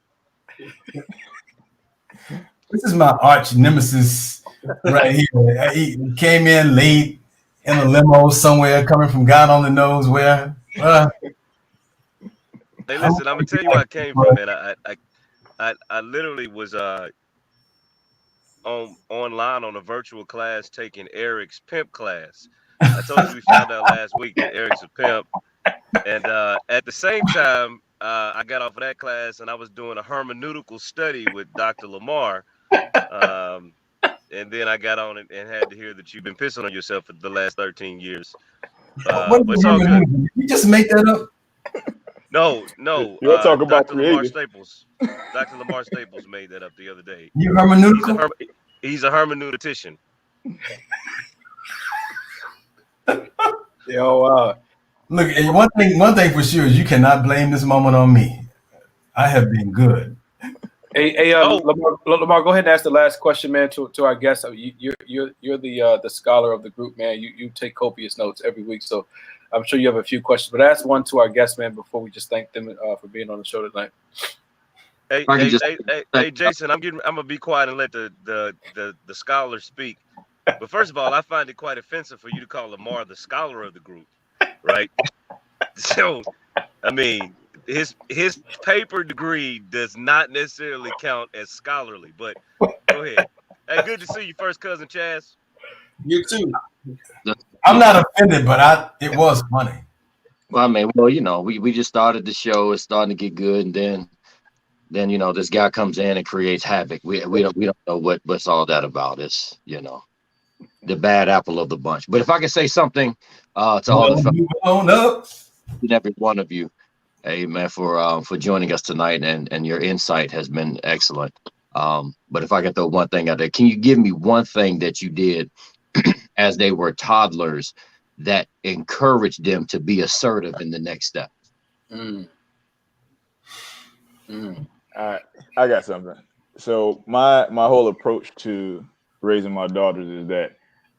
[SPEAKER 8] This is my arch nemesis right here. He came in late in a limo somewhere, coming from God only knows where.
[SPEAKER 9] Hey, listen, I'm gonna tell you where I came from, man. I literally was online on a virtual class taking Eric's pimp class. I told you we found out last week that Eric's a pimp, and at the same time, I got off of that class and I was doing a hermeneutical study with Dr. Lamar. And then I got on it and had to hear that you've been pissing on yourself for the last 13 years. But it's all good.
[SPEAKER 8] You just make that up?
[SPEAKER 9] No.
[SPEAKER 2] You'll talk about
[SPEAKER 9] Dr. Lamar Staples. Dr. Lamar Staples made that up the other day.
[SPEAKER 8] You hermeneutical?
[SPEAKER 9] He's a hermeneuticician.
[SPEAKER 1] Yo,
[SPEAKER 8] look, and one thing for sure is you cannot blame this moment on me. I have been good.
[SPEAKER 1] Hey, Lamar, go ahead and ask the last question, man, to our guest. You're the scholar of the group, man. You take copious notes every week, so I'm sure you have a few questions. But ask one to our guest, man, before we just thank them for being on the show tonight.
[SPEAKER 9] Hey, Jason, I'm gonna be quiet and let the scholar speak. But first of all, I find it quite offensive for you to call Lamar the scholar of the group, right? So, I mean, his paper degree does not necessarily count as scholarly. But go ahead. Hey, good to see you, first cousin Chaz.
[SPEAKER 5] You too.
[SPEAKER 8] I'm not offended, but it was funny.
[SPEAKER 6] Well, I mean, we just started the show. It's starting to get good, and then this guy comes in and creates havoc. We don't know what's all that about. It's the bad apple of the bunch. But if I could say something to all every one of you, hey man, for joining us tonight, and your insight has been excellent. But if I could throw one thing out there, can you give me one thing that you did as they were toddlers that encouraged them to be assertive in the next step?
[SPEAKER 2] I got something. So my whole approach to raising my daughters is that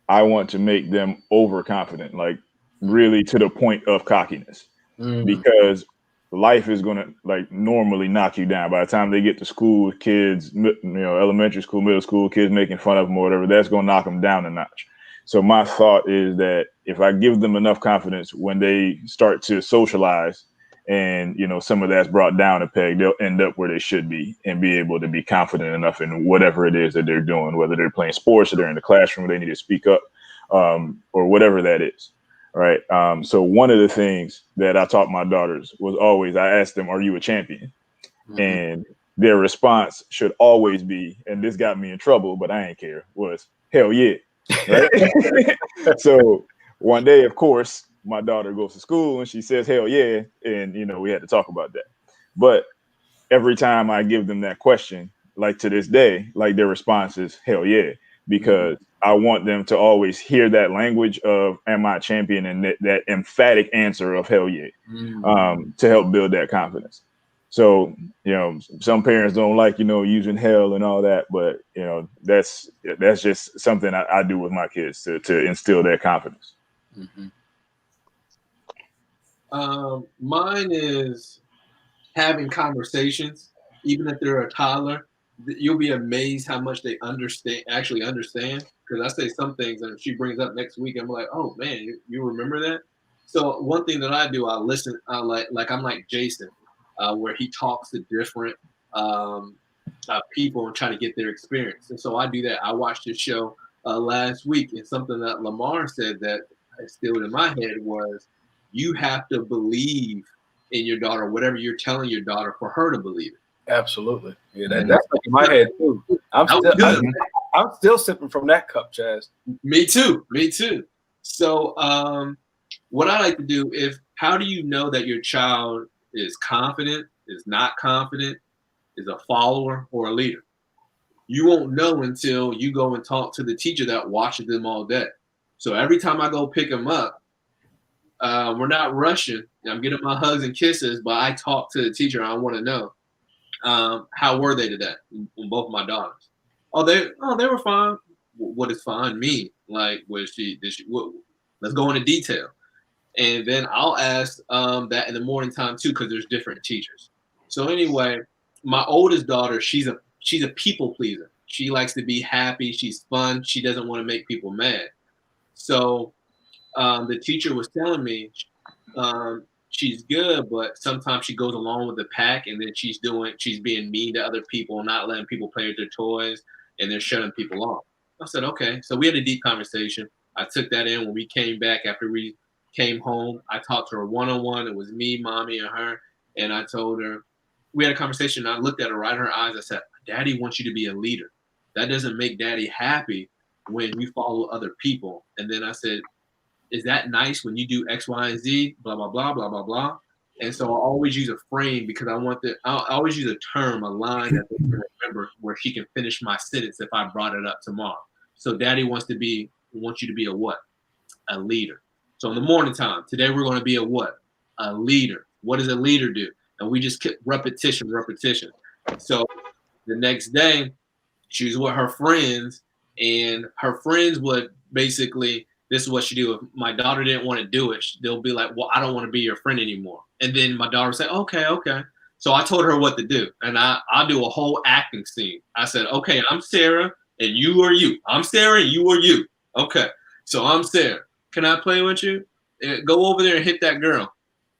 [SPEAKER 2] I want to make them overconfident, like really to the point of cockiness, because life is going to normally knock you down. By the time they get to school, kids, elementary school, middle school, kids making fun of them or whatever, that's going to knock them down a notch. So my thought is that if I give them enough confidence when they start to socialize and, some of that's brought down a peg, they'll end up where they should be and be able to be confident enough in whatever it is that they're doing, whether they're playing sports or they're in the classroom, they need to speak up, or whatever that is. Right. So one of the things that I taught my daughters was always, I asked them, "Are you a champion?" And their response should always be, and this got me in trouble, but I ain't care, was "Hell yeah." Right? So one day, of course, my daughter goes to school and she says, "Hell yeah." And, we had to talk about that. But every time I give them that question, like to this day, like their response is "Hell yeah," because I want them to always hear that language of "Am I a champion?" and that emphatic answer of "Hell yeah," to help build that confidence. So, some parents don't like, using hell and all that, but that's just something I do with my kids to instill their confidence.
[SPEAKER 5] Mine is having conversations, even if they're a toddler. You'll be amazed how much they actually understand. Because I say some things and she brings up next week, I'm like, "Oh man, you remember that?" So one thing that I do, I listen. I'm like Jason, where he talks to different people and try to get their experience. And so I do that. I watched this show last week, and something that Lamar said that instilled in my head was, you have to believe in your daughter, whatever you're telling your daughter, for her to believe it.
[SPEAKER 1] Absolutely. Yeah, that's like in my head too. I'm still sipping from that cup, Chaz.
[SPEAKER 5] Me too. So what I like to do how do you know that your child is confident, is not confident, is a follower or a leader? You won't know until you go and talk to the teacher that watches them all day. So every time I go pick them up, we're not rushing. I'm getting my hugs and kisses, but I talk to the teacher. I want to know, how were they today? Both of my daughters. They were fine. What does fine mean? Like, let's go into detail. And then I'll ask that in the morning time too, because there's different teachers. So anyway, my oldest daughter, she's a people pleaser. She likes to be happy. She's fun. She doesn't want to make people mad. So the teacher was telling me she's good, but sometimes she goes along with the pack, and then she's being mean to other people, not letting people play with their toys, and they're shutting people off. I said, okay. So we had a deep conversation. I took that in when we came back after we came home. I talked to her one-on-one. It was me, mommy, and her. And I told her, we had a conversation. I looked at her right in her eyes. I said, Daddy wants you to be a leader. That doesn't make Daddy happy when you follow other people. And then I said, is that nice when you do X, Y, and Z, blah, blah, blah, blah, blah, blah. And so I always use a frame because I always use a term, a line that they can remember where she can finish my sentence if I brought it up tomorrow. So Daddy wants you to be a what? A leader. So in the morning time, today we're going to be a what? A leader. What does a leader do? And we just kept repetition. So the next day, she was with her friends, and her friends would basically, this is what she do. If my daughter didn't want to do it, they'll be like, well, I don't want to be your friend anymore. And then my daughter would say, okay. So I told her what to do. And I'll do a whole acting scene. I said, okay, I'm Sarah, and you are you. I'm Sarah, and you are you. Okay. So I'm Sarah. Can I play with you? Go over there and hit that girl.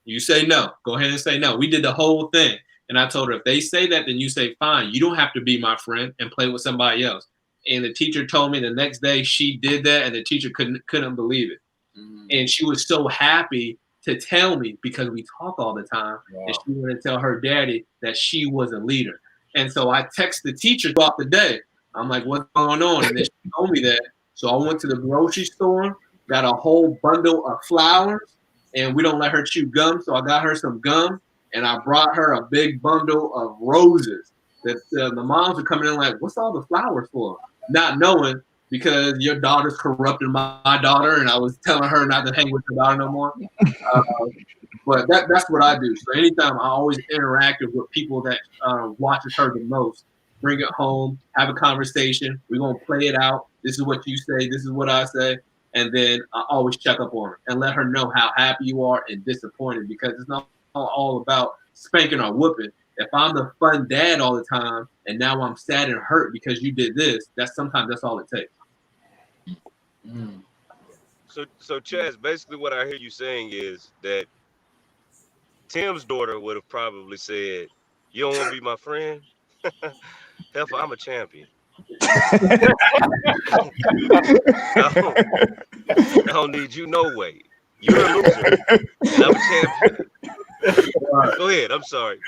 [SPEAKER 5] You say no. Go ahead and say no. We did the whole thing. And I told her, if they say that, then you say, fine. You don't have to be my friend and play with somebody else. And the teacher told me the next day she did that, and the teacher couldn't believe it. Mm-hmm. And she was so happy to tell me because we talk all the time. Wow. And she wanted to tell her daddy that she was a leader. And so I text the teacher throughout the day. I'm like, what's going on? And then she told me that. So I went to the grocery store, got a whole bundle of flowers, and we don't let her chew gum. So I got her some gum, and I brought her a big bundle of roses. That the moms are coming in like, what's all the flowers for? Not knowing, because your daughter's corrupted my daughter, and I was telling her not to hang with her daughter no more. But that's what I do. So anytime I always interact with people that watches her the most, bring it home, have a conversation. We're going to play it out. This is what you say. This is what I say. And then I always check up on her and let her know how happy you are and disappointed, because it's not all about spanking or whooping. If I'm the fun dad all the time and now I'm sad and hurt because you did this, sometimes that's all it takes.
[SPEAKER 9] Mm. So Chaz, basically what I hear you saying is that Tim's daughter would have probably said, you don't want to be my friend? Heifer, I'm a champion. I don't need you no way. You're a loser. And I'm a champion. Go ahead. I'm sorry.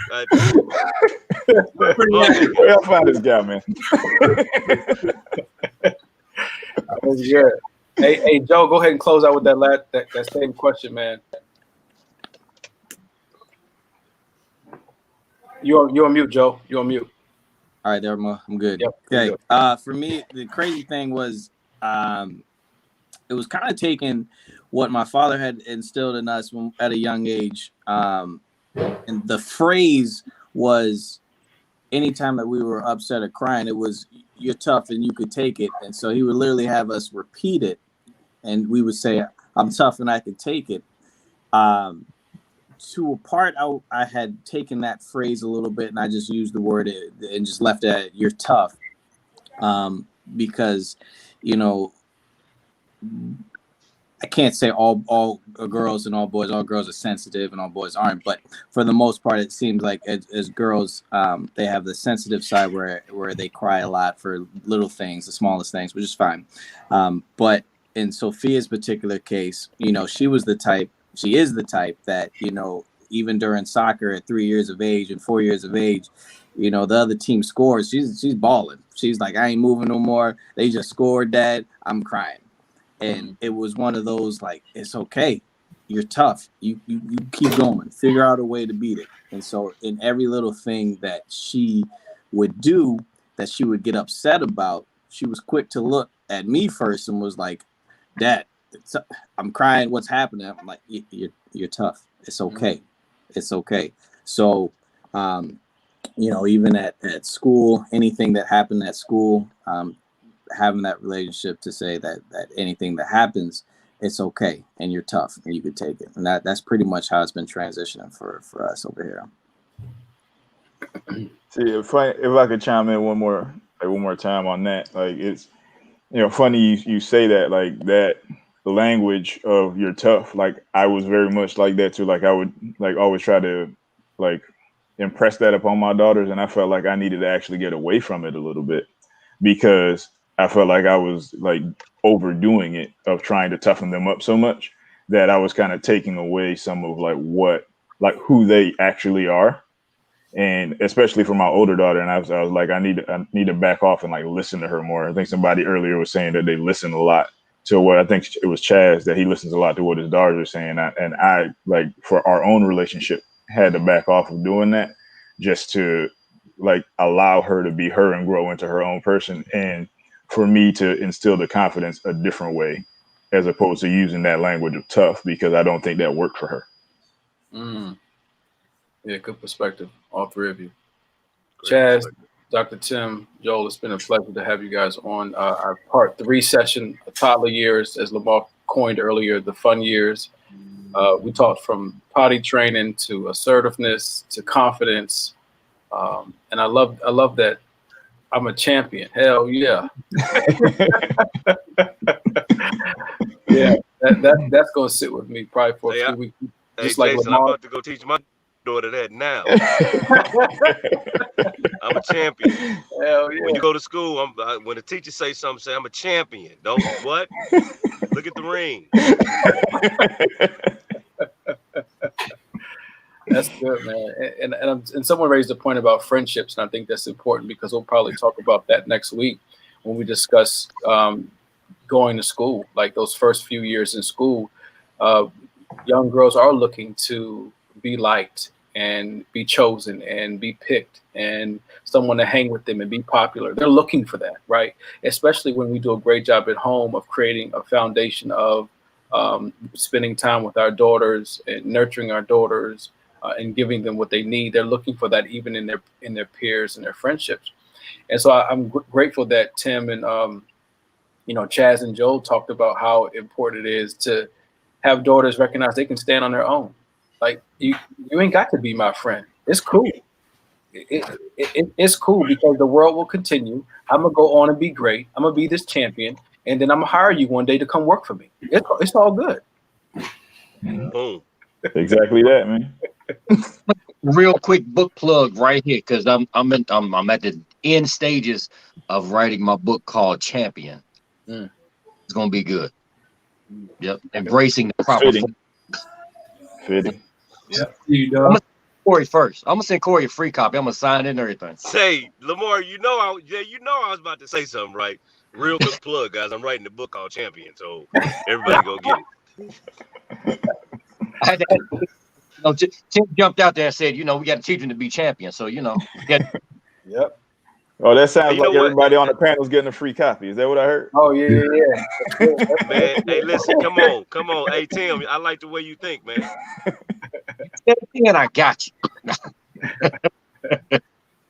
[SPEAKER 2] Where y'all find this guy, man?
[SPEAKER 1] Yeah. Hey, Joe, go ahead and close out with that same question, man. You're on mute, Joe. You're on mute.
[SPEAKER 10] All right, there, I'm good.
[SPEAKER 1] Yep,
[SPEAKER 10] okay. For me, the crazy thing was, it was kind of taking what my father had instilled in us at a young age. And the phrase was, anytime that we were upset or crying, it was, you're tough and you could take it. And so he would literally have us repeat it. And we would say, I'm tough and I could take it. To a part, I had taken that phrase a little bit, and I just used the word and just left it at, you're tough. Because, I can't say all girls and all boys, all girls are sensitive and all boys aren't, but for the most part, it seems like as girls, they have the sensitive side where they cry a lot for little things, the smallest things, which is fine. But in Sophia's particular case, you know, she is the type that, you know, even during soccer at 3 years of age and 4 years of age, you know, the other team scores, she's balling. She's like, I ain't moving no more. They just scored, Dad. I'm crying. And it was one of those, like, it's okay. You're tough. You keep going. Figure out a way to beat it. And so in every little thing that she would do that she would get upset about, she was quick to look at me first and was like, Dad, I'm crying. What's happening? I'm like, you're tough. It's okay. It's okay. So, you know, even at school, anything that happened at school, having that relationship to say that anything that happens, it's okay, and you're tough, and you could take it, and that's pretty much how it's been transitioning for us over here.
[SPEAKER 2] See, if I could chime in one more time on that, like, it's, you know, funny you say that, like, that the language of you're tough. Like, I was very much like that too. Like, I would, like, always try to, like, impress that upon my daughters, and I felt like I needed to actually get away from it a little bit, because I felt like I was, like, overdoing it, of trying to toughen them up so much that I was kind of taking away some of, like, who they actually are. And especially for my older daughter, and I was like, I need to back off and, like, listen to her more. I think somebody earlier was saying that they listen a lot to what, I think it was Chaz, that he listens a lot to what his daughters are saying. And I, like, for our own relationship, had to back off of doing that, just to, like, allow her to be her and grow into her own person, and for me to instill the confidence a different way, as opposed to using that language of tough, because I don't think that worked for her.
[SPEAKER 1] Yeah, good perspective, all three of you. Chaz, Dr. Tim, Joel, it's been a pleasure to have you guys on our part 3 session, toddler years, as Lamar coined earlier, the fun years. We talked from potty training to assertiveness to confidence, and I love that I'm a champion. Hell yeah. Yeah, that's gonna sit with me probably for a few weeks.
[SPEAKER 9] Just like Jason, I'm about to go teach my daughter that now. I'm a champion.
[SPEAKER 1] Hell yeah.
[SPEAKER 9] When you go to school, when the teacher say something, say I'm a champion. Don't what? Look at the ring.
[SPEAKER 1] That's good, man. And someone raised a point about friendships, and I think that's important, because we'll probably talk about that next week when we discuss going to school. Like, those first few years in school, young girls are looking to be liked and be chosen and be picked and someone to hang with them and be popular. They're looking for that, right? Especially when we do a great job at home of creating a foundation of spending time with our daughters and nurturing our daughters and giving them what they need. They're looking for that even in their peers and their friendships. And so I'm grateful that Tim and Chaz and Joel talked about how important it is to have daughters recognize they can stand on their own. Like, you ain't got to be my friend. It's cool. It's cool, because the world will continue. I'm gonna go on and be great. I'm gonna be this champion, and then I'm gonna hire you one day to come work for me. It's all good.
[SPEAKER 9] Boom.
[SPEAKER 2] Exactly that, man.
[SPEAKER 6] Real quick book plug right here, because I'm at the end stages of writing my book called Champion. It's gonna be good. Yep, embracing the proper.
[SPEAKER 2] Fitting.
[SPEAKER 1] Yeah.
[SPEAKER 6] I'm gonna send Cory first. I'm gonna send Cory a free copy. I'm gonna sign it and everything.
[SPEAKER 9] Say, Lamar, I was about to say something, right? Real good plug, guys. I'm writing the book called Champion, so everybody go get it.
[SPEAKER 6] Tim jumped out there and said, we got to teach him to be champion. So,
[SPEAKER 2] Yep. Oh, that sounds like everybody on the panel's getting a free copy. Is that what I heard?
[SPEAKER 1] Oh, yeah.
[SPEAKER 9] Man, hey, listen, come on. Hey, Tim, I like the way you think, man.
[SPEAKER 6] And I got you.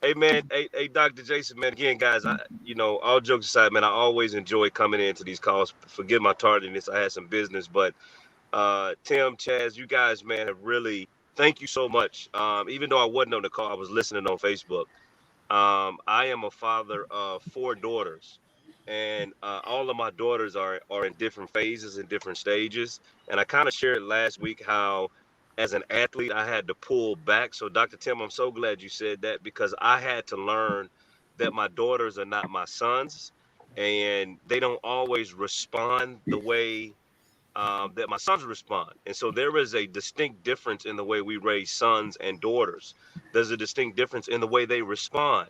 [SPEAKER 9] Hey, man. Hey, Dr. Jason, man. Again, guys, all jokes aside, man, I always enjoy coming into these calls. Forgive my tardiness. I had some business, but Tim, Chaz, you guys, man, have really, thank you so much. Even though I wasn't on the call, I was listening on Facebook. I am a father of 4 daughters, and all of my daughters are in different phases and different stages. And I kind of shared last week how, as an athlete, I had to pull back. So, Dr. Tim, I'm so glad you said that, because I had to learn that my daughters are not my sons, and they don't always respond the way that my sons respond. And so there is a distinct difference in the way we raise sons and daughters. There's a distinct difference in the way they respond.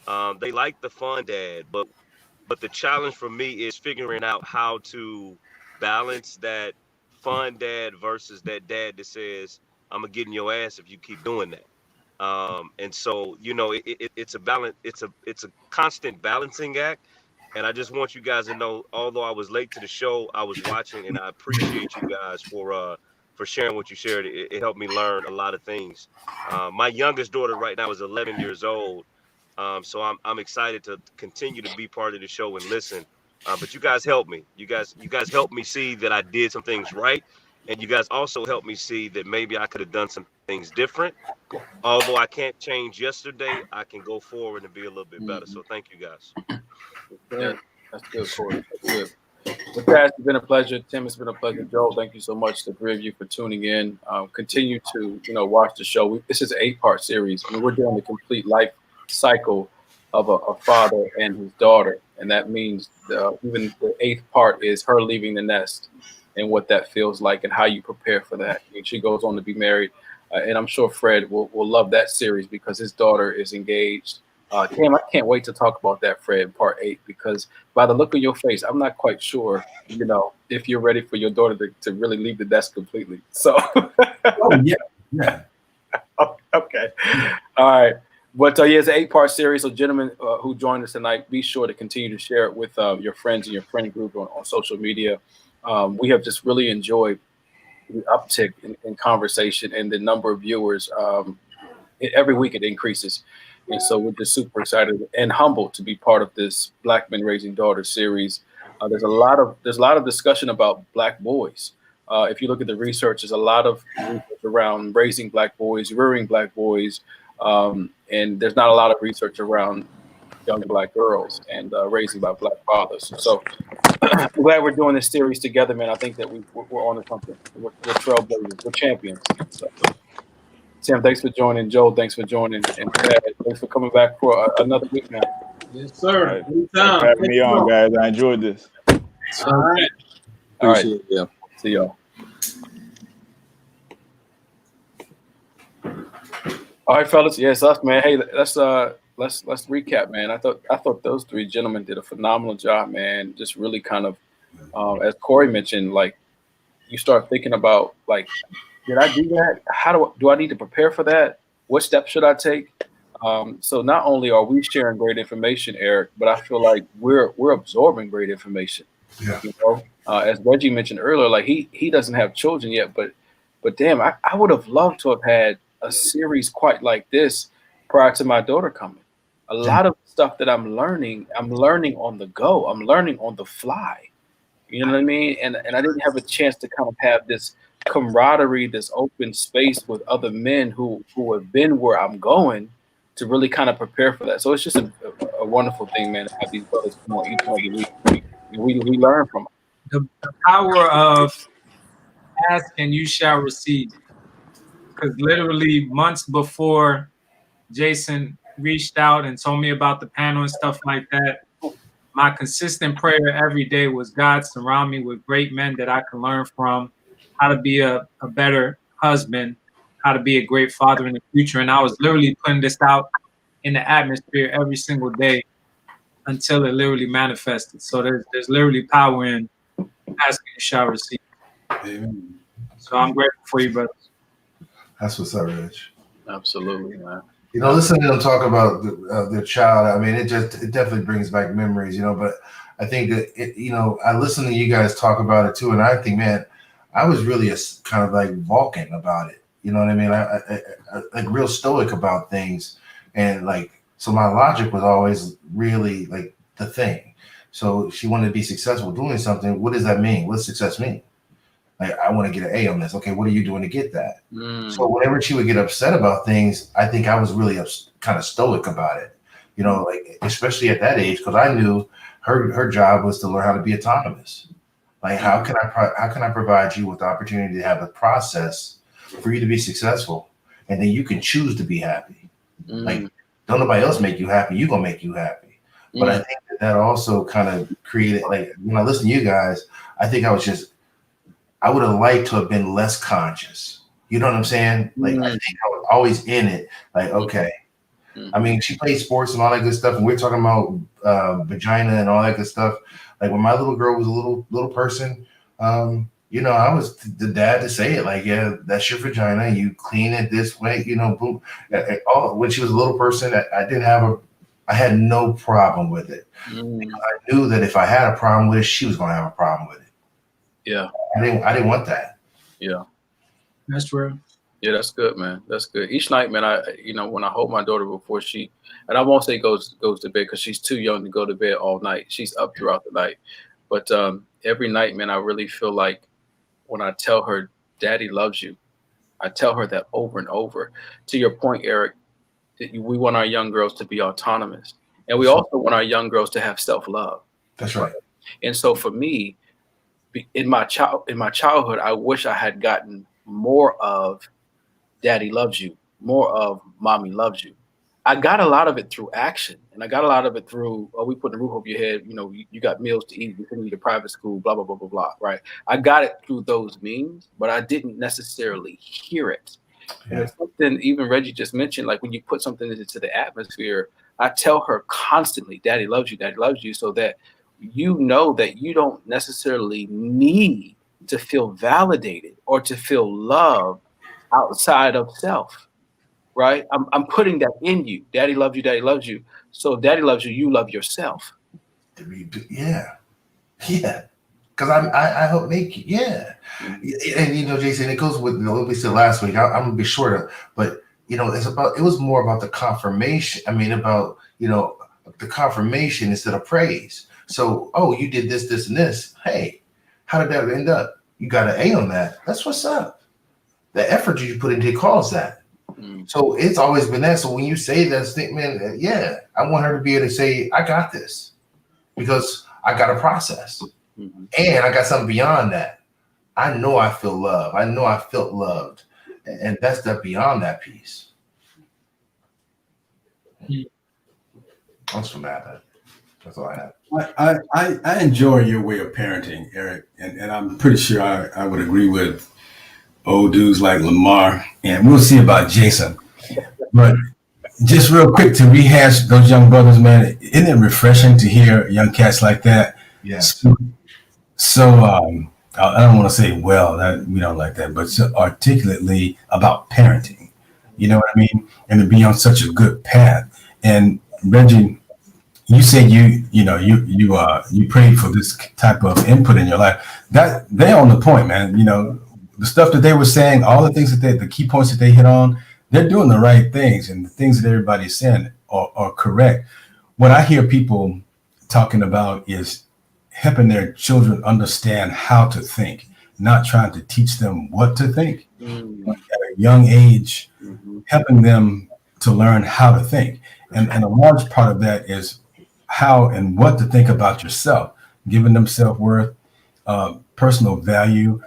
[SPEAKER 9] They like the fun dad, but the challenge for me is figuring out how to balance that fun dad versus that dad that says, I'm gonna get in your ass if you keep doing that. And so, it's a balance. It's a constant balancing act. And I just want you guys to know, although I was late to the show, I was watching, and I appreciate you guys for sharing what you shared. It helped me learn a lot of things. My youngest daughter right now is 11 years old, so I'm excited to continue to be part of the show and listen. But you guys helped me. You guys helped me see that I did some things right, and you guys also helped me see that maybe I could have done some things different. Although I can't change yesterday, I can go forward and be a little bit better. So thank you guys.
[SPEAKER 1] Yeah, that's good, Cory. That's good. With that, it's been a pleasure. Tim, it's been a pleasure. Joel, thank you so much, the three of you, for tuning in. Continue to, watch the show. This is an 8-part series. I mean, we're doing the complete life cycle of a father and his daughter, and that means even the 8th part is her leaving the nest and what that feels like and how you prepare for that. And she goes on to be married, and I'm sure Fred will love that series because his daughter is engaged. Tim, I can't wait to talk about that, Fred, part 8, because by the look on your face, I'm not quite sure, if you're ready for your daughter to really leave the nest completely. So,
[SPEAKER 8] Oh yeah.
[SPEAKER 1] okay, all right. But yeah, it's an 8-part series. So, gentlemen who joined us tonight, be sure to continue to share it with your friends and your friend group on social media. We have just really enjoyed the uptick in conversation and the number of viewers. Every week it increases. And so we're just super excited and humbled to be part of this Black Men Raising Daughters series. There's a lot of discussion about Black boys. If you look at the research, there's a lot of research around raising Black boys, rearing Black boys, and there's not a lot of research around young Black girls and raising by Black fathers. So I'm glad we're doing this series together, man. I think that we're on to something. We're trailblazers. We're champions. So, Tim, thanks for joining. Joel, thanks for joining. And Chad, thanks for coming back for another week now.
[SPEAKER 5] Yes, sir.
[SPEAKER 2] Right. Thanks for having me on, guys. I enjoyed this.
[SPEAKER 5] All right.
[SPEAKER 1] All right.
[SPEAKER 10] Appreciate it. Yeah.
[SPEAKER 1] See y'all. All right, fellas. Yes, us, man. Hey, let's recap, man. I thought those 3 gentlemen did a phenomenal job, man. Just really kind of, as Cory mentioned, like you start thinking about like, did I do that? How do I need to prepare for that? What steps should I take? So not only are we sharing great information, Eric, but I feel like we're absorbing great information.
[SPEAKER 7] Yeah.
[SPEAKER 1] As Reggie mentioned earlier, like he doesn't have children yet, but damn, I would have loved to have had a series quite like this prior to my daughter coming. A lot of stuff that I'm learning on the go. I'm learning on the fly. You know what I mean? And I didn't have a chance to kind of have this camaraderie, this open space with other men who have been where I'm going to really kind of prepare for that. So it's just a wonderful thing, man, to have these brothers come on each and every week. We learn from them.
[SPEAKER 3] The power of ask and you shall receive. Because literally months before Jason reached out and told me about the panel and stuff like that, my consistent prayer every day was, God, surround me with great men that I can learn from, how to be a better husband, how to be a great father in the future. And I was literally putting this out in the atmosphere every single day until it literally manifested. So there's literally power in asking you shall receive.
[SPEAKER 8] Amen.
[SPEAKER 3] So I'm grateful for you, brothers.
[SPEAKER 7] That's what's up, Rich.
[SPEAKER 1] Absolutely, man.
[SPEAKER 7] Listening to them talk about their child, I mean, it definitely brings back memories, but I think that, I listen to you guys talk about it too, and I think, man, I was really kind of like Vulcan about it. You know what I mean? I like real stoic about things. And like, so my logic was always really like the thing. So she wanted to be successful doing something. What does that mean? What does success mean? Like, I want to get an A on this. Okay, what are you doing to get that? So whenever she would get upset about things, I think I was really kind of stoic about it. Like, especially at that age, because I knew her job was to learn how to be autonomous. Like, how can I provide you with the opportunity to have a process for you to be successful, and then you can choose to be happy. Like, don't nobody else make you happy. You're gonna make you happy. But I think that also kind of created, like, when I listen to you guys, I think I would have liked to have been less conscious. You know what I'm saying? Like, I think I was always in it. Like, okay. I mean, she played sports and all that good stuff, and we're talking about vagina and all that good stuff. Like, when my little girl was a little person, you know, I was the dad to say it. Like, yeah, that's your vagina. You clean it this way. You know, boom. When she was a little person, I had no problem with it. Because I knew that if I had a problem with it, she was going to have a problem with it.
[SPEAKER 1] Yeah.
[SPEAKER 7] I didn't want that.
[SPEAKER 1] Yeah.
[SPEAKER 3] That's true.
[SPEAKER 1] Yeah, that's good, man. That's good. Each night, man, when I hold my daughter before she, and I won't say goes to bed because she's too young to go to bed all night. She's up throughout the night. But every night, man, I really feel like when I tell her, Daddy loves you, I tell her that over and over. To your point, Eric, we want our young girls to be autonomous. And we also want our young girls to have self-love.
[SPEAKER 7] That's right.
[SPEAKER 1] And so for me, in my childhood, I wish I had gotten more of Daddy loves you, more of Mommy loves you. I got a lot of it through action, and I got a lot of it through, we put the roof over your head, you know, you got meals to eat, you can eat a private school, blah, blah, blah, blah, blah, right? I got it through those means, but I didn't necessarily hear it. Yeah. And it's something even Reggie just mentioned, like when you put something into the atmosphere, I tell her constantly, Daddy loves you, so that you know that you don't necessarily need to feel validated or to feel love outside of self, right? I'm putting that in you. Daddy loves you. So Daddy loves you, you love yourself.
[SPEAKER 7] Yeah. Yeah. Because I help make you. Yeah. And, you know, Jason, it goes with what we said last week. I'm going to be shorter, but, you know, it was more about the confirmation. I mean, about, you know, the confirmation instead of praise. So, you did this, this, and this. Hey, how did that end up? You got an A on that. That's what's up. The effort you put into it caused that. So it's always been that. So when you say that statement, yeah, I want her to be able to say, I got this because I got a process. And I got something beyond that. I know I feel love. I know I felt loved. And that's the beyond that piece. That's from that. That's all I have.
[SPEAKER 8] I enjoy your way of parenting, Eric. And I'm pretty sure I would agree with old dudes like Lamar, and we'll see about Jason. But just real quick to rehash those young brothers, man, isn't it refreshing to hear young cats like that?
[SPEAKER 7] Yes.
[SPEAKER 8] So I don't want to say that we don't like that, but so articulately about parenting. You know what I mean? And to be on such a good path. And Reggie, you said you prayed for this type of input in your life. That they're on the point, man. You know, the stuff that they were saying, all the things the key points that they hit on, they're doing the right things, and the things that everybody's saying are correct. What I hear people talking about is helping their children understand how to think, not trying to teach them what to think. At a young age, helping them to learn how to think. And a large part of that is how and what to think about yourself, giving them self-worth, personal value,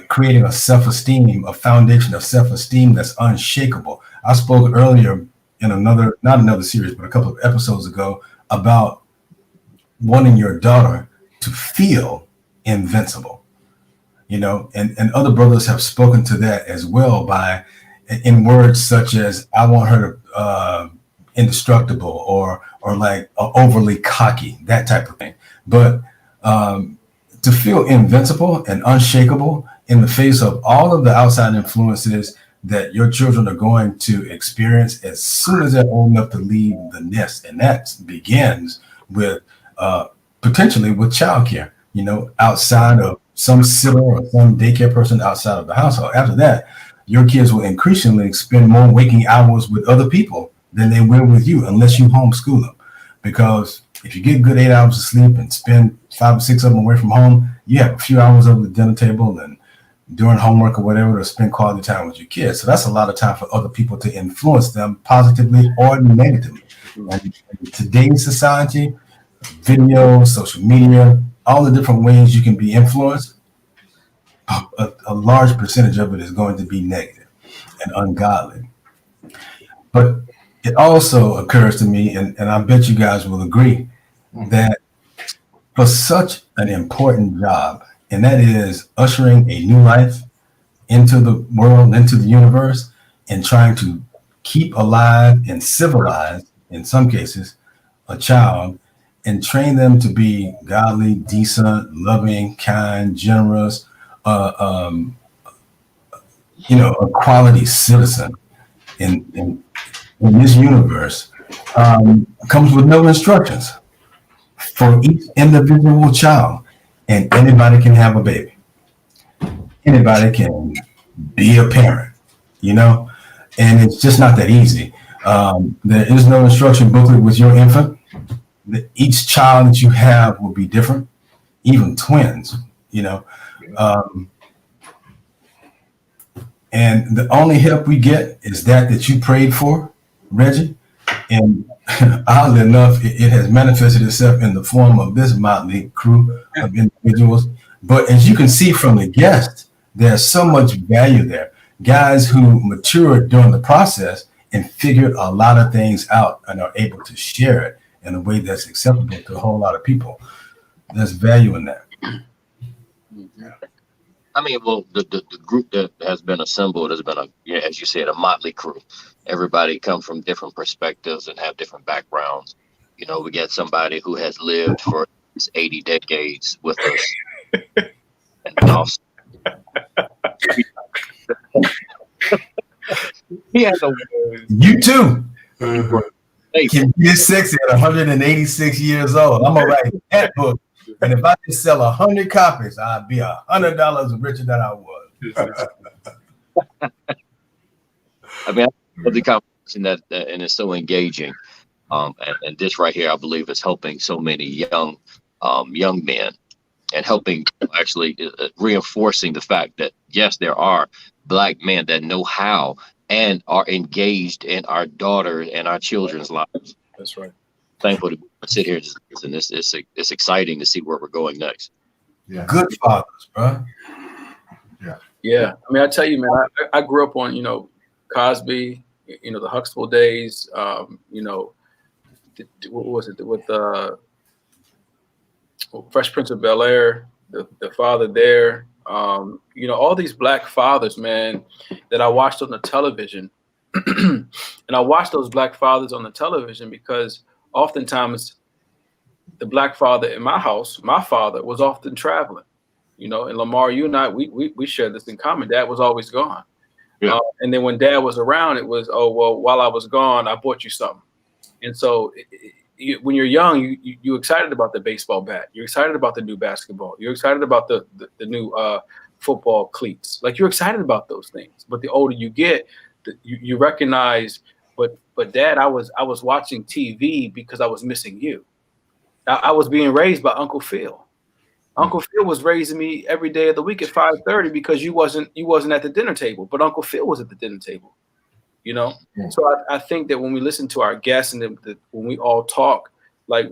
[SPEAKER 8] creating a self-esteem, a foundation of self-esteem that's unshakable. I spoke earlier in not another series, but a couple of episodes ago about wanting your daughter to feel invincible, you know, and other brothers have spoken to that as well in words such as, I want her to indestructible or like overly cocky, that type of thing. But to feel invincible and unshakable in the face of all of the outside influences that your children are going to experience as soon as they're old enough to leave the nest. And that begins with potentially with childcare, you know, outside of some sitter or some daycare person outside of the household. After that, your kids will increasingly spend more waking hours with other people than they will with you unless you homeschool them. Because if you get good 8 hours of sleep and spend 5 or 6 of them away from home, you have a few hours over the dinner table and doing homework or whatever to spend quality time with your kids. So that's a lot of time for other people to influence them positively or negatively. And in today's society, video, social media, all the different ways you can be influenced, a large percentage of it is going to be negative and ungodly. But it also occurs to me, and I bet you guys will agree, that for such an important job, and that is ushering a new life into the world, into the universe, and trying to keep alive and civilize, in some cases, a child, and train them to be godly, decent, loving, kind, generous, a quality citizen in this universe, comes with no instructions for each individual child, and anybody can have a baby. Anybody can be a parent, and it's just not that easy. There is no instruction booklet with your infant. Each child that you have will be different, even twins, and the only help we get is that you prayed for, Reggie. And oddly enough, it has manifested itself in the form of this motley crew of individuals. But as you can see from the guests, there's so much value there. Guys who matured during the process and figured a lot of things out and are able to share it in a way that's acceptable to a whole lot of people. There's value in that.
[SPEAKER 6] I mean, well, the group that has been assembled has been as you said, a motley crew. Everybody come from different perspectives and have different backgrounds. We get somebody who has lived for 80 decades with us. And also, he has a.
[SPEAKER 8] You too. Can be sexy at 186 years old. I'm gonna write that book. And if I could sell 100 copies, I'd be $100 richer than I was.
[SPEAKER 6] I mean, the conversation that and it's so engaging, and this right here, I believe, is helping so many young men, and helping actually reinforcing the fact that yes, there are Black men that know how and are engaged in our daughters and our children's lives.
[SPEAKER 1] That's right.
[SPEAKER 6] Thankful to sit here and just listen. It's exciting to see where we're going next.
[SPEAKER 8] Yeah, good fathers, bro.
[SPEAKER 1] Yeah. I mean, I tell you, man, I grew up on Cosby, the Huxtable days. What was it with Fresh Prince of Bel-Air? The father there. All these Black fathers, man, that I watched on the television, and I watched those Black fathers on the television because oftentimes the Black father in my house, my father, was often traveling, and Lamar, you and I, we shared this in common. Dad was always gone. Yeah. And then when Dad was around, it was, oh, well, while I was gone, I bought you something. And so when you're young, you're excited about the baseball bat. You're excited about the new basketball. You're excited about the new football cleats. Like, you're excited about those things. But the older you get, you recognize, but Dad, I was watching TV because I was missing you. I was being raised by Uncle Phil. Uncle Phil was raising me every day of the week at 5:30 because you wasn't at the dinner table, but Uncle Phil was at the dinner table. So I think that when we listen to our guests and when we all talk, like,